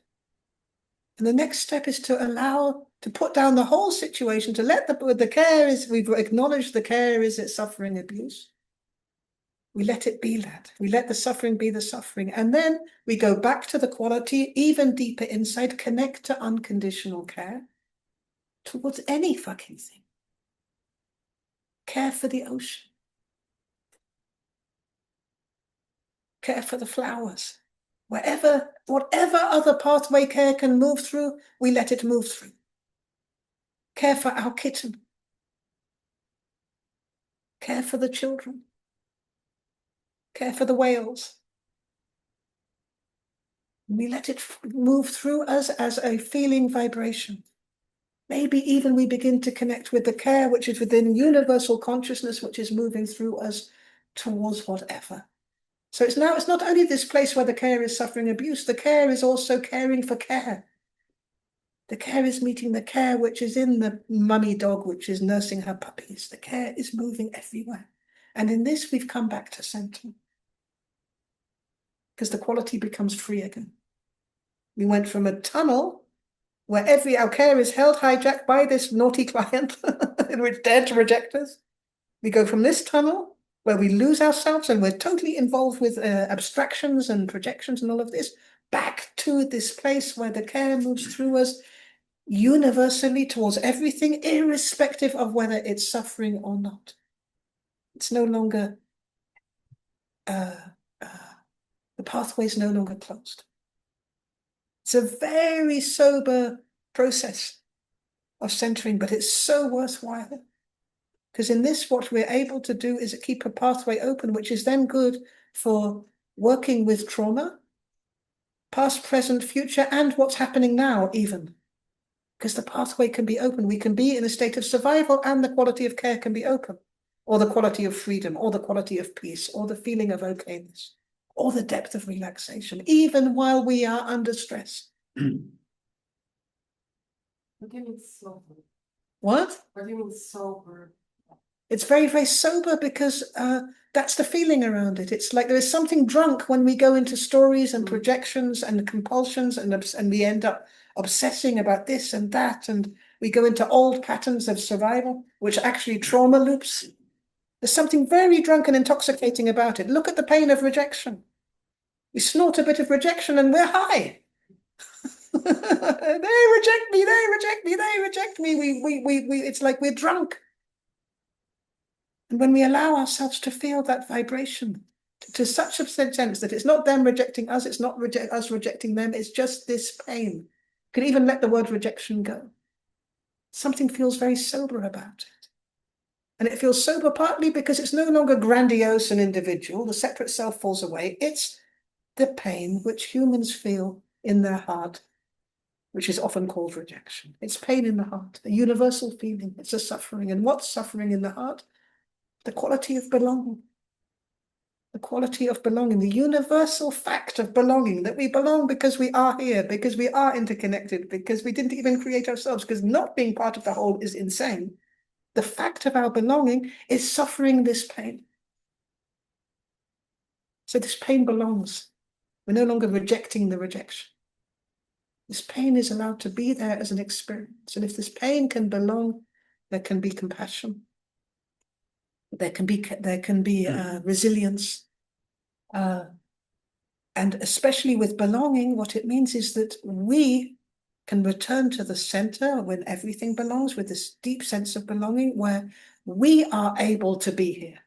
[SPEAKER 1] And the next step is to put down the whole situation, to let the care is, we've acknowledged the care is it's suffering abuse. We let it be that. We let the suffering be the suffering. And then we go back to the quality, even deeper inside, connect to unconditional care towards any fucking thing. Care for the ocean. Care for the flowers. Whatever other pathway care can move through, we let it move through. Care for our kitten. Care for the children. Care for the whales. We let it move through us as a feeling vibration. Maybe even we begin to connect with the care which is within universal consciousness, which is moving through us towards whatever. So it's not only this place where the care is suffering abuse, the care is also caring for care. The care is meeting the care which is in the mummy dog, which is nursing her puppies. The care is moving everywhere. And in this, we've come back to center. Because the quality becomes free again. We went from a tunnel where our care is held hijacked by this naughty client, which dared to reject us. We go from this tunnel where we lose ourselves and we're totally involved with abstractions and projections and all of this, back to this place where the care moves through us universally towards everything, irrespective of whether it's suffering or not. It's no longer, the pathway is no longer closed. It's a very sober process of centering, but it's so worthwhile. Because in this, what we're able to do is keep a pathway open, which is then good for working with trauma, past, present, future, and what's happening now even. Because the pathway can be open. We can be in a state of survival and the quality of care can be open. Or the quality of freedom, or the quality of peace, or the feeling of okayness, or the depth of relaxation, even while we are under stress.
[SPEAKER 3] What do you mean sober?
[SPEAKER 1] What?
[SPEAKER 3] What do you mean sober?
[SPEAKER 1] It's very, very sober because that's the feeling around it. It's like there is something drunk when we go into stories and projections and compulsions and we end up obsessing about this and that, and we go into old patterns of survival, which are actually trauma loops. There's something very drunk and intoxicating about it. Look at the pain of rejection. We snort a bit of rejection and we're high. They reject me, they reject me, they reject me. It's like we're drunk. And when we allow ourselves to feel that vibration to such a sense that it's not them rejecting us, it's not us rejecting them, it's just this pain. You can even let the word rejection go. Something feels very sober about it. And it feels sober partly because it's no longer grandiose and individual. The separate self falls away. It's the pain which humans feel in their heart, which is often called rejection. It's pain in the heart, a universal feeling. It's a suffering. And what's suffering in the heart? The quality of belonging. The quality of belonging, the universal fact of belonging, that we belong because we are here, because we are interconnected, because we didn't even create ourselves, because not being part of the whole is insane. The fact of our belonging is suffering this pain. So this pain belongs. We're no longer rejecting the rejection. This pain is allowed to be there as an experience. And if this pain can belong, there can be compassion. There can be resilience. And especially with belonging, what it means is that we can return to the center when everything belongs, with this deep sense of belonging where we are able to be here.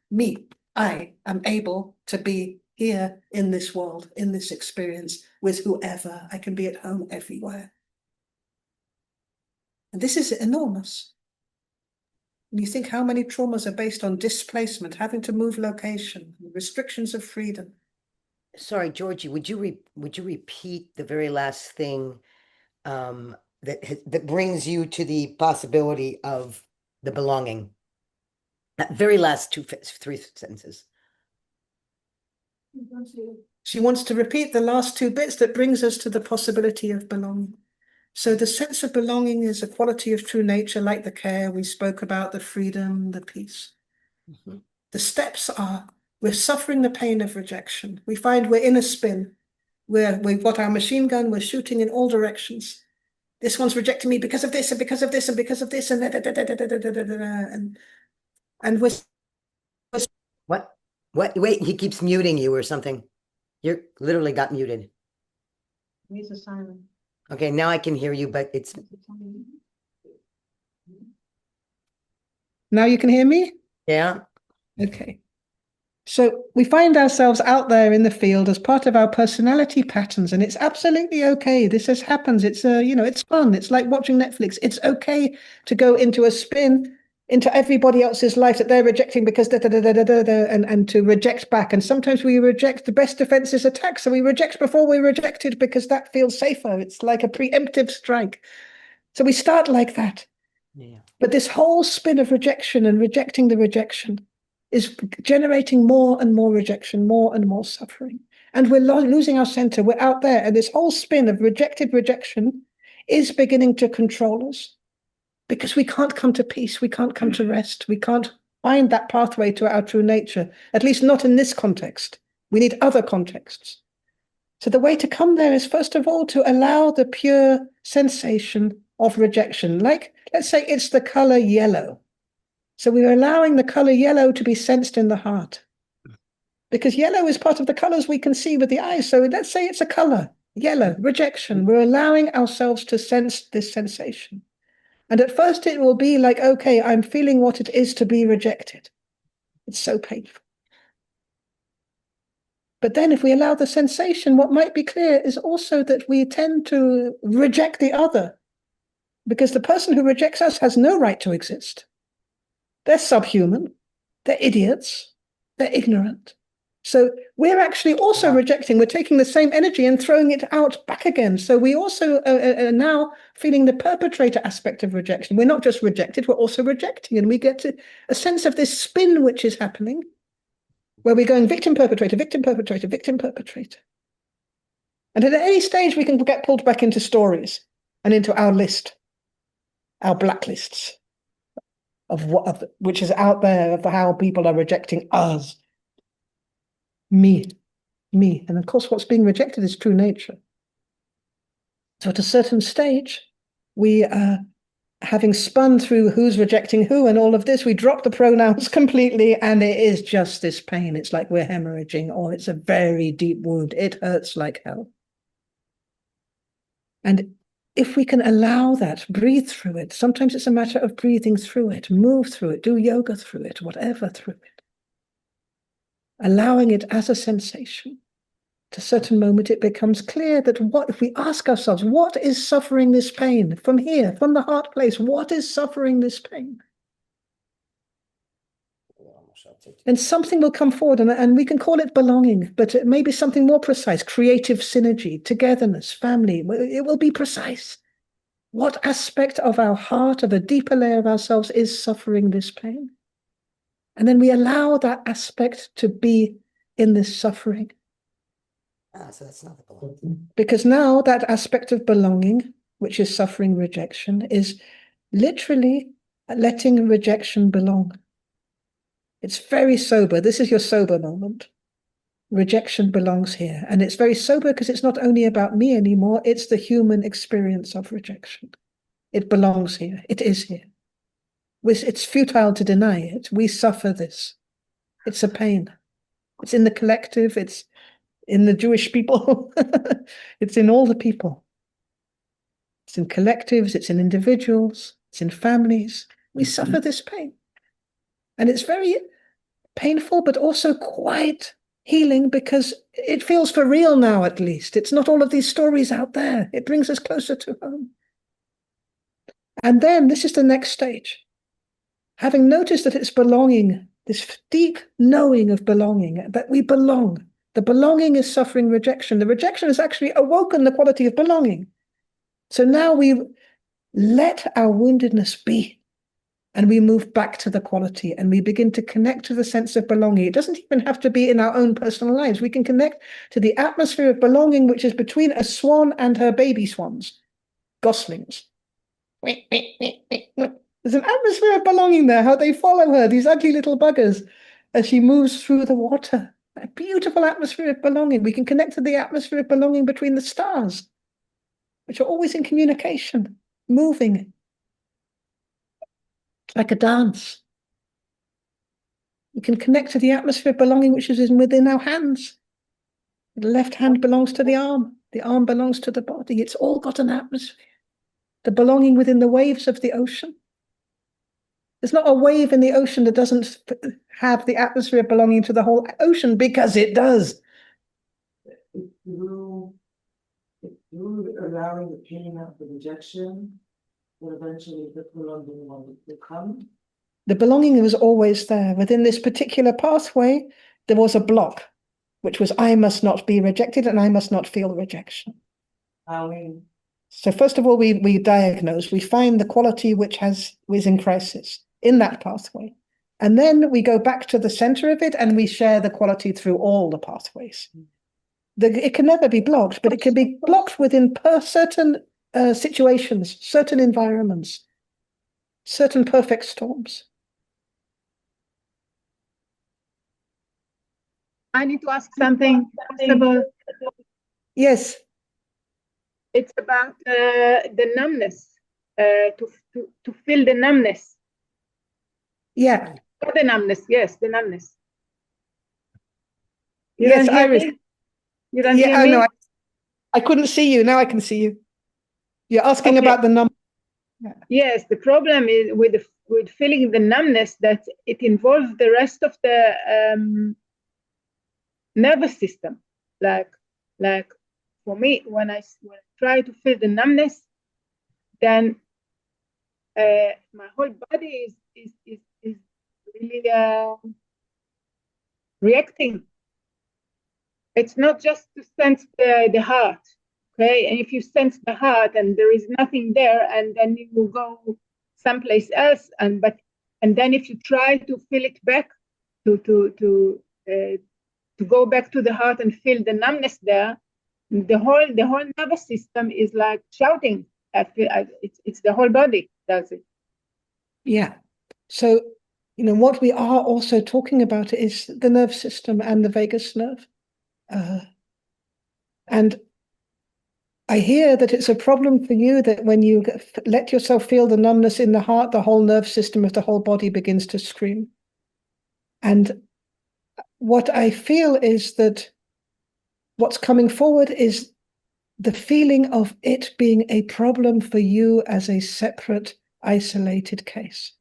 [SPEAKER 1] I am able to be here in this world, in this experience, with whoever. I can be at home everywhere. And this is enormous. And you think how many traumas are based on displacement, having to move location, restrictions of freedom.
[SPEAKER 4] Sorry, Georgie, would you repeat the very last thing that brings you to the possibility of the belonging? That very last three sentences.
[SPEAKER 1] She wants to repeat the last two bits that brings us to the possibility of belonging. So the sense of belonging is a quality of true nature, like the care we spoke about, the freedom, the peace. Mm-hmm. The steps are, we're suffering the pain of rejection. We find we're in a spin. We've got our machine gun, we're shooting in all directions. This one's rejecting me because of this and because of this and because of this and and we're
[SPEAKER 4] what? Wait, he keeps muting you or something. You're literally got muted.
[SPEAKER 1] He's a siren.
[SPEAKER 4] Okay, now I can hear you, but it's...
[SPEAKER 1] Now you can hear me?
[SPEAKER 4] Yeah.
[SPEAKER 1] Okay. So we find ourselves out there in the field as part of our personality patterns, and it's absolutely okay. This just happens. It's it's fun. It's like watching Netflix. It's okay to go into a spin into everybody else's life that they're rejecting because and to reject back. And sometimes we reject. The best defense is attack. So we reject before we're rejected because that feels safer. It's like a preemptive strike. So we start like that. Yeah. But this whole spin of rejection and rejecting the rejection is generating more and more rejection, more and more suffering. And we're losing our center. We're out there. And this whole spin of rejected rejection is beginning to control us because we can't come to peace. We can't come to rest. We can't find that pathway to our true nature, at least not in this context. We need other contexts. So the way to come there is, first of all, to allow the pure sensation of rejection. Like, let's say it's the color yellow. So we're allowing the color yellow to be sensed in the heart. Because yellow is part of the colors we can see with the eyes. So let's say it's a color, yellow, rejection. We're allowing ourselves to sense this sensation. And at first it will be like, okay, I'm feeling what it is to be rejected. It's so painful. But then if we allow the sensation, what might be clear is also that we tend to reject the other, because the person who rejects us has no right to exist. They're subhuman, they're idiots, they're ignorant. So we're actually also rejecting, we're taking the same energy and throwing it out back again. So we also are now feeling the perpetrator aspect of rejection. We're not just rejected, we're also rejecting. And we get to a sense of this spin which is happening, where we're going victim, perpetrator, victim, perpetrator, victim, perpetrator. And at any stage, we can get pulled back into stories and into our list, our blacklists of which is out there of how people are rejecting us. Me. And of course, what's being rejected is true nature. So at a certain stage, we having spun through who's rejecting who and all of this, we drop the pronouns completely, and it is just this pain. It's like we're hemorrhaging, or it's a very deep wound. It hurts like hell. And if we can allow that, breathe through it, sometimes it's a matter of breathing through it, move through it, do yoga through it, whatever through it. Allowing it as a sensation. At a certain moment, it becomes clear that what, if we ask ourselves, what is suffering this pain? From here, from the heart place, what is suffering this pain? And something will come forward, and we can call it belonging, but it may be something more precise, creative synergy, togetherness, family. It will be precise. What aspect of our heart, of a deeper layer of ourselves, is suffering this pain? And then we allow that aspect to be in this suffering.
[SPEAKER 4] So that's not the belonging.
[SPEAKER 1] Because now that aspect of belonging, which is suffering rejection, is literally letting rejection belong. It's very sober. This is your sober moment. Rejection belongs here. And it's very sober because it's not only about me anymore, it's the human experience of rejection. It belongs here. It is here. It's futile to deny it. We suffer this. It's a pain. It's in the collective. It's in the Jewish people. It's in all the people. It's in collectives. It's in individuals. It's in families. We suffer this pain. And it's very painful, but also quite healing, because it feels for real now, at least. It's not all of these stories out there. It brings us closer to home. And then this is the next stage. Having noticed that it's belonging, this deep knowing of belonging, that we belong. The belonging is suffering rejection. The rejection has actually awoken the quality of belonging. So now we let our woundedness be, and we move back to the quality, and we begin to connect to the sense of belonging. It doesn't even have to be in our own personal lives. We can connect to the atmosphere of belonging, which is between a swan and her baby swans, goslings. There's an atmosphere of belonging there, how they follow her, these ugly little buggers, as she moves through the water. A beautiful atmosphere of belonging. We can connect to the atmosphere of belonging between the stars, which are always in communication, moving, like a dance. We can connect to the atmosphere of belonging which is within our hands. The left hand belongs to the arm belongs to the body. It's all got an atmosphere. The belonging within the waves of the ocean. There's not a wave in the ocean that doesn't have the atmosphere of belonging to the whole ocean, because it does.
[SPEAKER 5] Through allowing the pain of the rejection, that eventually the belonging will come.
[SPEAKER 1] The belonging was always there. Within this particular pathway, there was a block, which was I must not be rejected and I must not feel rejection. So first of all, we diagnose, we find the quality which was in crisis in that pathway. And then we go back to the center of it and we share the quality through all the pathways. It can never be blocked, but it can be blocked within certain situations, certain environments, certain perfect storms.
[SPEAKER 6] I need to ask something.
[SPEAKER 1] Yes.
[SPEAKER 6] It's about the numbness, to feel the numbness.
[SPEAKER 1] Yeah.
[SPEAKER 6] Not the numbness, yes, the numbness. You
[SPEAKER 1] Yes,
[SPEAKER 6] don't hear
[SPEAKER 1] Iris.
[SPEAKER 6] me? You don't
[SPEAKER 1] Yeah,
[SPEAKER 6] hear
[SPEAKER 1] oh
[SPEAKER 6] me?
[SPEAKER 1] no, I couldn't see you. Now I can see you. You're asking
[SPEAKER 6] Okay.
[SPEAKER 1] about the number.
[SPEAKER 6] Yes, the problem is with feeling the numbness that it involves the rest of the nervous system. Like for me, when I try to feel the numbness, then my whole body is really reacting. It's not just to sense the heart, okay? And if you sense the heart and there is nothing there, and then you will go someplace else, and then if you try to feel it back, to go back to the heart and feel the numbness there, the whole nervous system is like shouting. It's the whole body does it.
[SPEAKER 1] Yeah. So, what we are also talking about is the nerve system and the vagus nerve. And I hear that it's a problem for you that when you let yourself feel the numbness in the heart, the whole nerve system of the whole body begins to scream. And what I feel is that what's coming forward is the feeling of it being a problem for you as a separate, isolated case.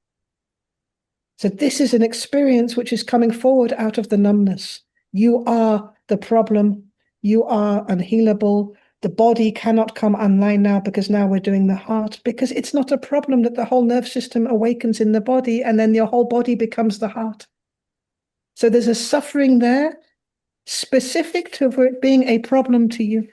[SPEAKER 1] So this is an experience which is coming forward out of the numbness. You are the problem. You are unhealable. The body cannot come online now because now we're doing the heart, because it's not a problem that the whole nerve system awakens in the body and then your whole body becomes the heart. So there's a suffering there specific to it being a problem to you.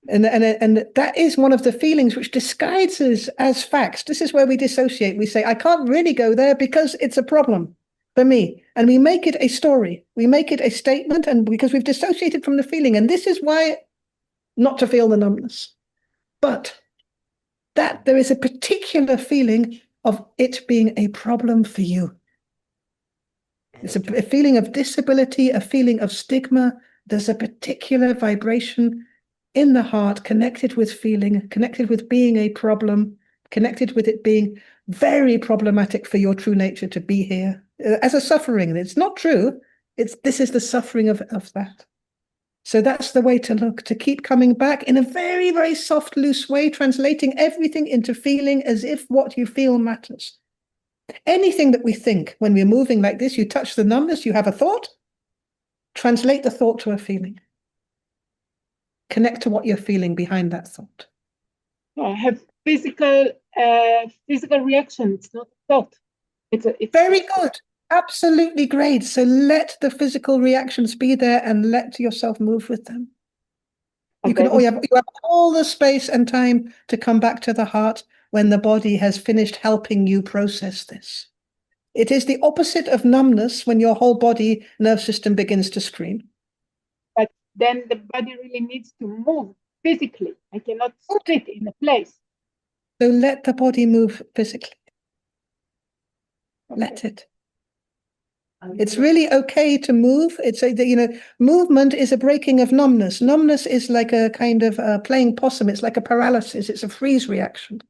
[SPEAKER 1] And that is one of the feelings which disguises as facts. This is where we dissociate. We say, I can't really go there because it's a problem for me. And we make it a story. We make it a statement, and because we've dissociated from the feeling. And this is why not to feel the numbness. But that there is a particular feeling of it being a problem for you. It's a feeling of disability, a feeling of stigma. There's a particular vibration in the heart, connected with feeling, connected with being a problem, connected with it being very problematic for your true nature to be here as a suffering. It's not true. This is the suffering of that. So that's the way to look, to keep coming back in a very, very soft, loose way, translating everything into feeling as if what you feel matters. Anything that we think when we're moving like this, you touch the numbness, you have a thought, translate the thought to a feeling. Connect to what you're feeling behind that thought.
[SPEAKER 6] I have physical reaction. It's not a thought. It's
[SPEAKER 1] very good. Absolutely great. So let the physical reactions be there and let yourself move with them. You have all the space and time to come back to the heart when the body has finished helping you process this. It is the opposite of numbness when your whole body nerve system begins to scream.
[SPEAKER 6] But then the body really needs to move physically. I cannot sit in a place.
[SPEAKER 1] So let the body move physically.
[SPEAKER 6] Okay.
[SPEAKER 1] Let it. It's really okay to move. Movement is a breaking of numbness. Numbness is like a kind of playing possum. It's like a paralysis. It's a freeze reaction.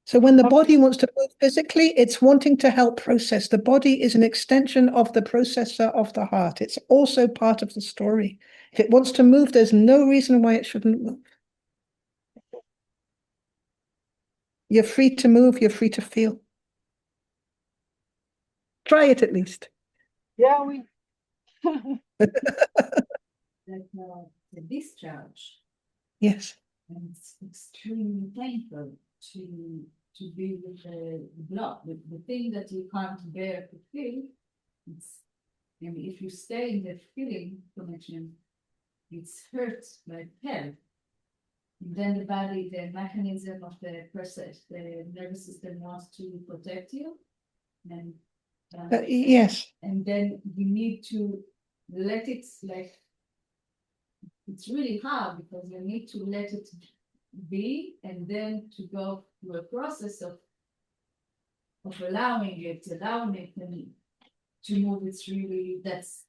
[SPEAKER 1] So when the body wants to move physically, it's wanting to help process. The body is an extension of the processor of the heart. It's also part of the story. If it wants to move, there's no reason why it shouldn't move. You're free to move. You're free to feel. Try it at least.
[SPEAKER 6] Yeah, we.
[SPEAKER 3] Like the discharge,
[SPEAKER 1] Yes.
[SPEAKER 3] and it's extremely painful to be with the blood, with the thing that you can't bear to feel. And if you stay in the feeling connection, it hurts like hell. And then the body, the mechanism of the process, the nervous system wants to protect you, and
[SPEAKER 1] Yes.
[SPEAKER 3] and then you need to let it, like, it's really hard because you need to let it be, and then to go through a process of allowing it and to move. It's really that's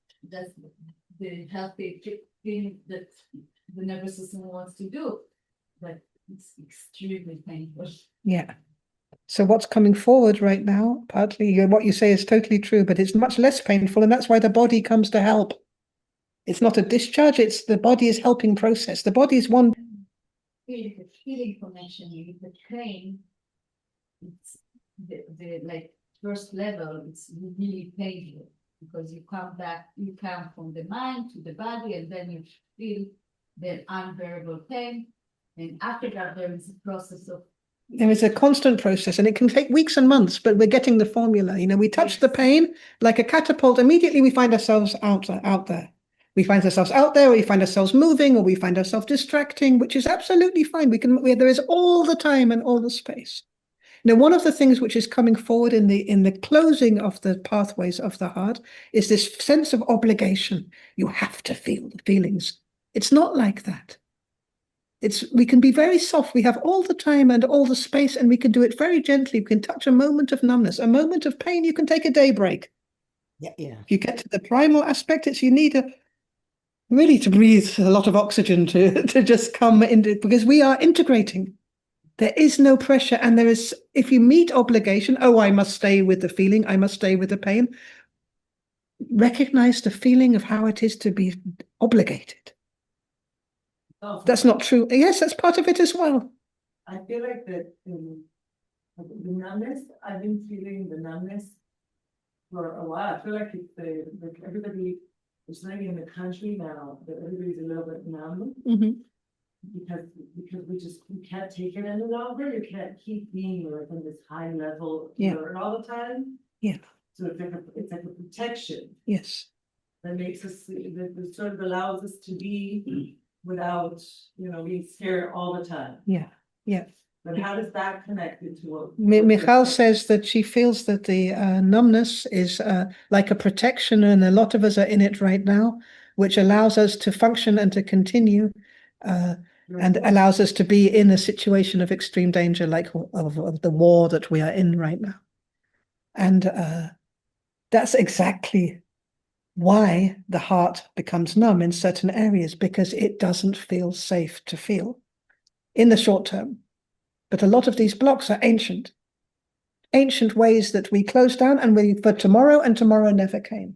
[SPEAKER 3] the healthy thing that the nervous system wants to do, but it's extremely painful.
[SPEAKER 1] Yeah. So what's coming forward right now, partly what you say is totally true, but it's much less painful, and that's why the body comes to help. It's not a discharge, it's the body is helping process. The body is one.
[SPEAKER 3] The feeling connection with the pain, it's the like first level, it's really painful because you come from the mind to the body, and then you feel the unbearable pain. And after that, there is a process of.
[SPEAKER 1] There is a constant process, and it can take weeks and months, but we're getting the formula. You know, we touch the pain like a catapult. Immediately we find ourselves out there. We find ourselves out there, or we find ourselves moving, or we find ourselves distracting, which is absolutely fine. There is all the time and all the space. Now, one of the things which is coming forward in the closing of the pathways of the heart is this sense of obligation. You have to feel the feelings. It's not like that. We can be very soft. We have all the time and all the space, and we can do it very gently. We can touch a moment of numbness, a moment of pain. You can take a day break.
[SPEAKER 4] Yeah, yeah.
[SPEAKER 1] If you get to the primal aspect, you need really to breathe a lot of oxygen to just come into, because we are integrating. There is no pressure, and if you meet obligation, I must stay with the feeling, I must stay with the pain. Recognize the feeling of how it is to be obligated.
[SPEAKER 5] Oh,
[SPEAKER 1] That's not true. Yes, that's part of it as well.
[SPEAKER 5] I feel like that the numbness, I've been feeling the numbness for a while. I feel like like everybody, it's not in the country now, that everybody's a little bit numb because we can't take it any longer. You can't keep being like on this high level alert all the time.
[SPEAKER 1] Yeah.
[SPEAKER 5] So it's like a protection
[SPEAKER 1] Yes.
[SPEAKER 5] that makes us, that sort of allows us to be without, being scared all the time.
[SPEAKER 1] Yeah. Yeah.
[SPEAKER 5] But how does that connect into what?
[SPEAKER 1] Michal says that she feels that the numbness is like a protection, and a lot of us are in it right now, which allows us to function and to continue, and allows us to be in a situation of extreme danger, like of the war that we are in right now. And that's exactly why the heart becomes numb in certain areas, because it doesn't feel safe to feel in the short term. But a lot of these blocks are ancient ways that we closed down, and for tomorrow, and tomorrow never came.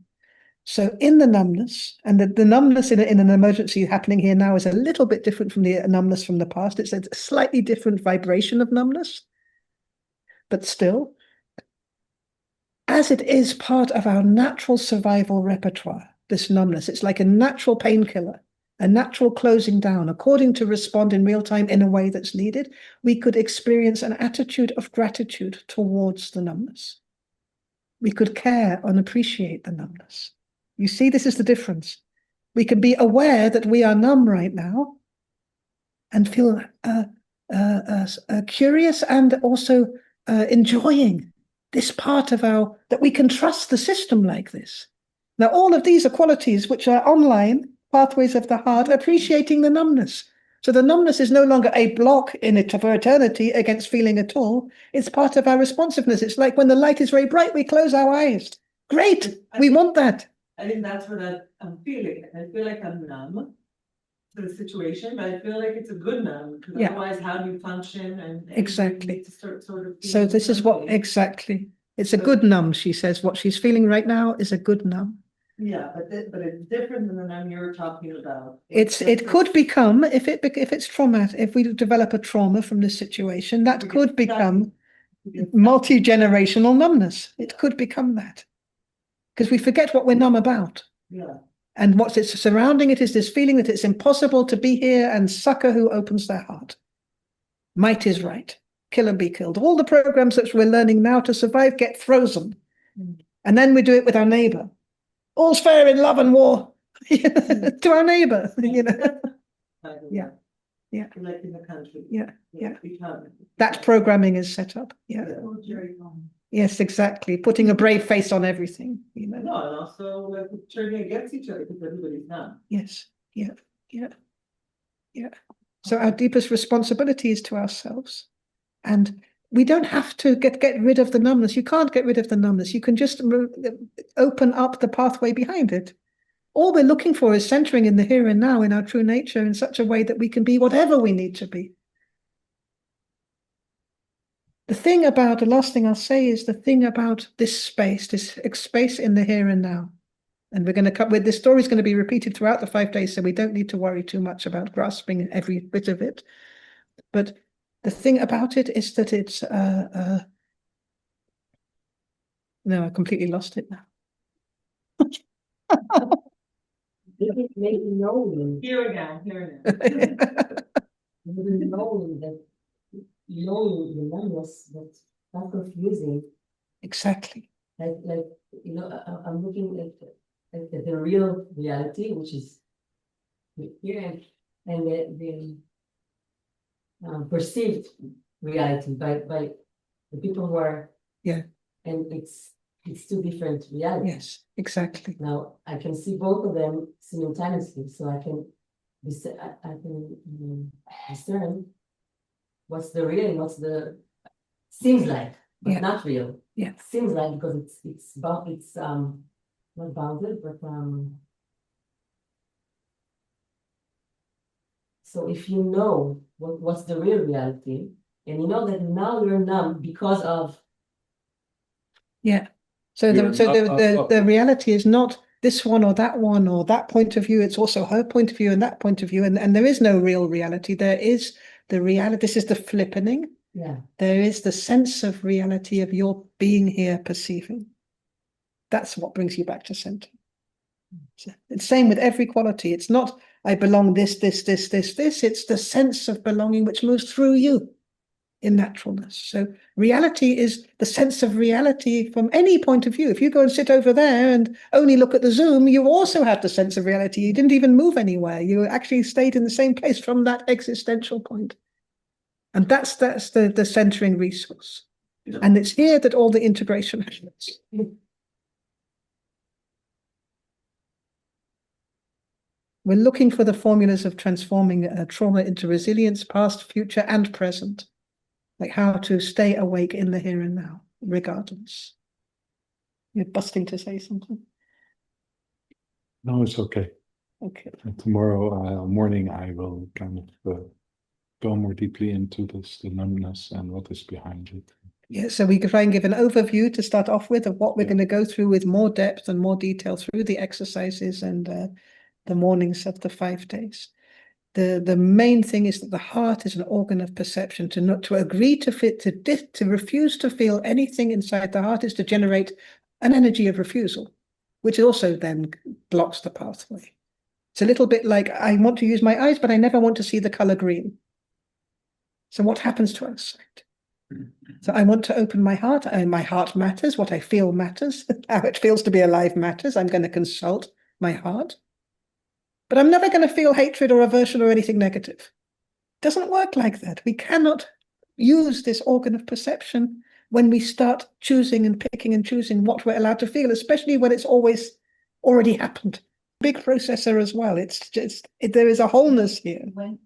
[SPEAKER 1] So in the numbness, and the numbness in an emergency happening here now is a little bit different from the numbness from the past. It's a slightly different vibration of numbness, but still, as it is part of our natural survival repertoire, this numbness, it's like a natural painkiller, a natural closing down, according to respond in real time in a way that's needed. We could experience an attitude of gratitude towards the numbness. We could care and appreciate the numbness. You see, this is the difference. We can be aware that we are numb right now and feel curious and also enjoying this part of that we can trust the system like this. Now, all of these are qualities which are online, pathways of the heart, appreciating the numbness. So the numbness is no longer a block in it for eternity against feeling at all. It's part of our responsiveness. It's like when the light is very bright, we close our eyes. Great, we want that.
[SPEAKER 5] I think that's what I'm feeling. I feel like I'm numb to the situation, but I feel like it's a good numb, because otherwise how do you function? And
[SPEAKER 1] exactly.
[SPEAKER 5] You need to start sort of.
[SPEAKER 1] So this is what exactly. It's a good numb, she says. What she's feeling right now is a good numb.
[SPEAKER 5] Yeah, but it's different than the numb you're talking about.
[SPEAKER 1] It could become, if it's traumatic, if we develop a trauma from this situation, that could become multi-generational numbness. It could become that, because we forget what we're numb about.
[SPEAKER 5] Yeah.
[SPEAKER 1] And what's surrounding it is this feeling that it's impossible to be here, and sucker who opens their heart. Might is right. Kill and be killed. All the programs that we're learning now to survive get frozen. And then we do it with our neighbor. All's fair in love and war. To our neighbor, Yeah. Yeah.
[SPEAKER 5] Like in the country.
[SPEAKER 1] Yeah. That programming is set up. Yeah. Yes, exactly. Putting a brave face on everything.
[SPEAKER 5] No, and also like turning against each other because everybody's not.
[SPEAKER 1] Yes. Yeah. So our deepest responsibility is to ourselves. And we don't have to get rid of the numbness. You can't get rid of the numbness. You can just open up the pathway behind it. All we're looking for is centering in the here and now, in our true nature, in such a way that we can be whatever we need to be. The last thing I'll say is the thing about this space in the here and now. And we're going to cut with this story is going to be repeated throughout the 5 days, so we don't need to worry too much about grasping every bit of it. But the thing about it is that it's no, I completely lost it now.
[SPEAKER 7] Maybe knowing,
[SPEAKER 5] Here again.
[SPEAKER 7] maybe knowing that, knowing the numbers, that's confusing.
[SPEAKER 1] Exactly.
[SPEAKER 7] Like, you know, I'm looking at the real reality, which is here, and the perceived reality by the people who are.
[SPEAKER 1] Yeah.
[SPEAKER 7] And it's two different realities.
[SPEAKER 1] Yes, exactly.
[SPEAKER 7] Now I can see both of them simultaneously, so I can discern what's the real and what's the seems like, but
[SPEAKER 1] Yeah.
[SPEAKER 7] not real.
[SPEAKER 1] Yeah.
[SPEAKER 7] Seems like because it's not bounded, but so if you know what's the real reality, and you know that now you're numb because of.
[SPEAKER 1] Yeah. So
[SPEAKER 2] You're
[SPEAKER 1] the reality is not this one or that point of view. It's also her point of view and that point of view. And there is no real reality. There is the reality. This is the flippening.
[SPEAKER 7] Yeah.
[SPEAKER 1] There is the sense of reality of your being here perceiving. That's what brings you back to center. It's the same with every quality. It's not I belong this. It's the sense of belonging which moves through you in naturalness. So reality is the sense of reality from any point of view. If you go and sit over there and only look at the Zoom, you also have the sense of reality. You didn't even move anywhere. You actually stayed in the same place from that existential point. And that's the centering resource. And it's here that all the integration happens. We're looking for the formulas of transforming trauma into resilience, past, future, and present. Like how to stay awake in the here and now, regardless. You're busting to say something.
[SPEAKER 2] No, it's okay.
[SPEAKER 1] Okay.
[SPEAKER 2] And tomorrow morning, I will kind of go more deeply into this, the numbness and what is behind it.
[SPEAKER 1] Yeah, so we can try and give an overview to start off with of what we're going to go through with more depth and more detail through the exercises and the mornings of the 5 days. The main thing is that the heart is an organ of perception. To agree to refuse to feel anything inside the heart is to generate an energy of refusal, which also then blocks the pathway. It's a little bit like I want to use my eyes, but I never want to see the color green. So what happens to outside? So I want to open my heart, and my heart matters. What I feel matters. How it feels to be alive matters. I'm going to consult my heart. But I'm never going to feel hatred or aversion or anything negative. It doesn't work like that. We cannot use this organ of perception when we start choosing and picking and choosing what we're allowed to feel, especially when it's always already happened. Big processor as well. There is a wholeness here.
[SPEAKER 3] When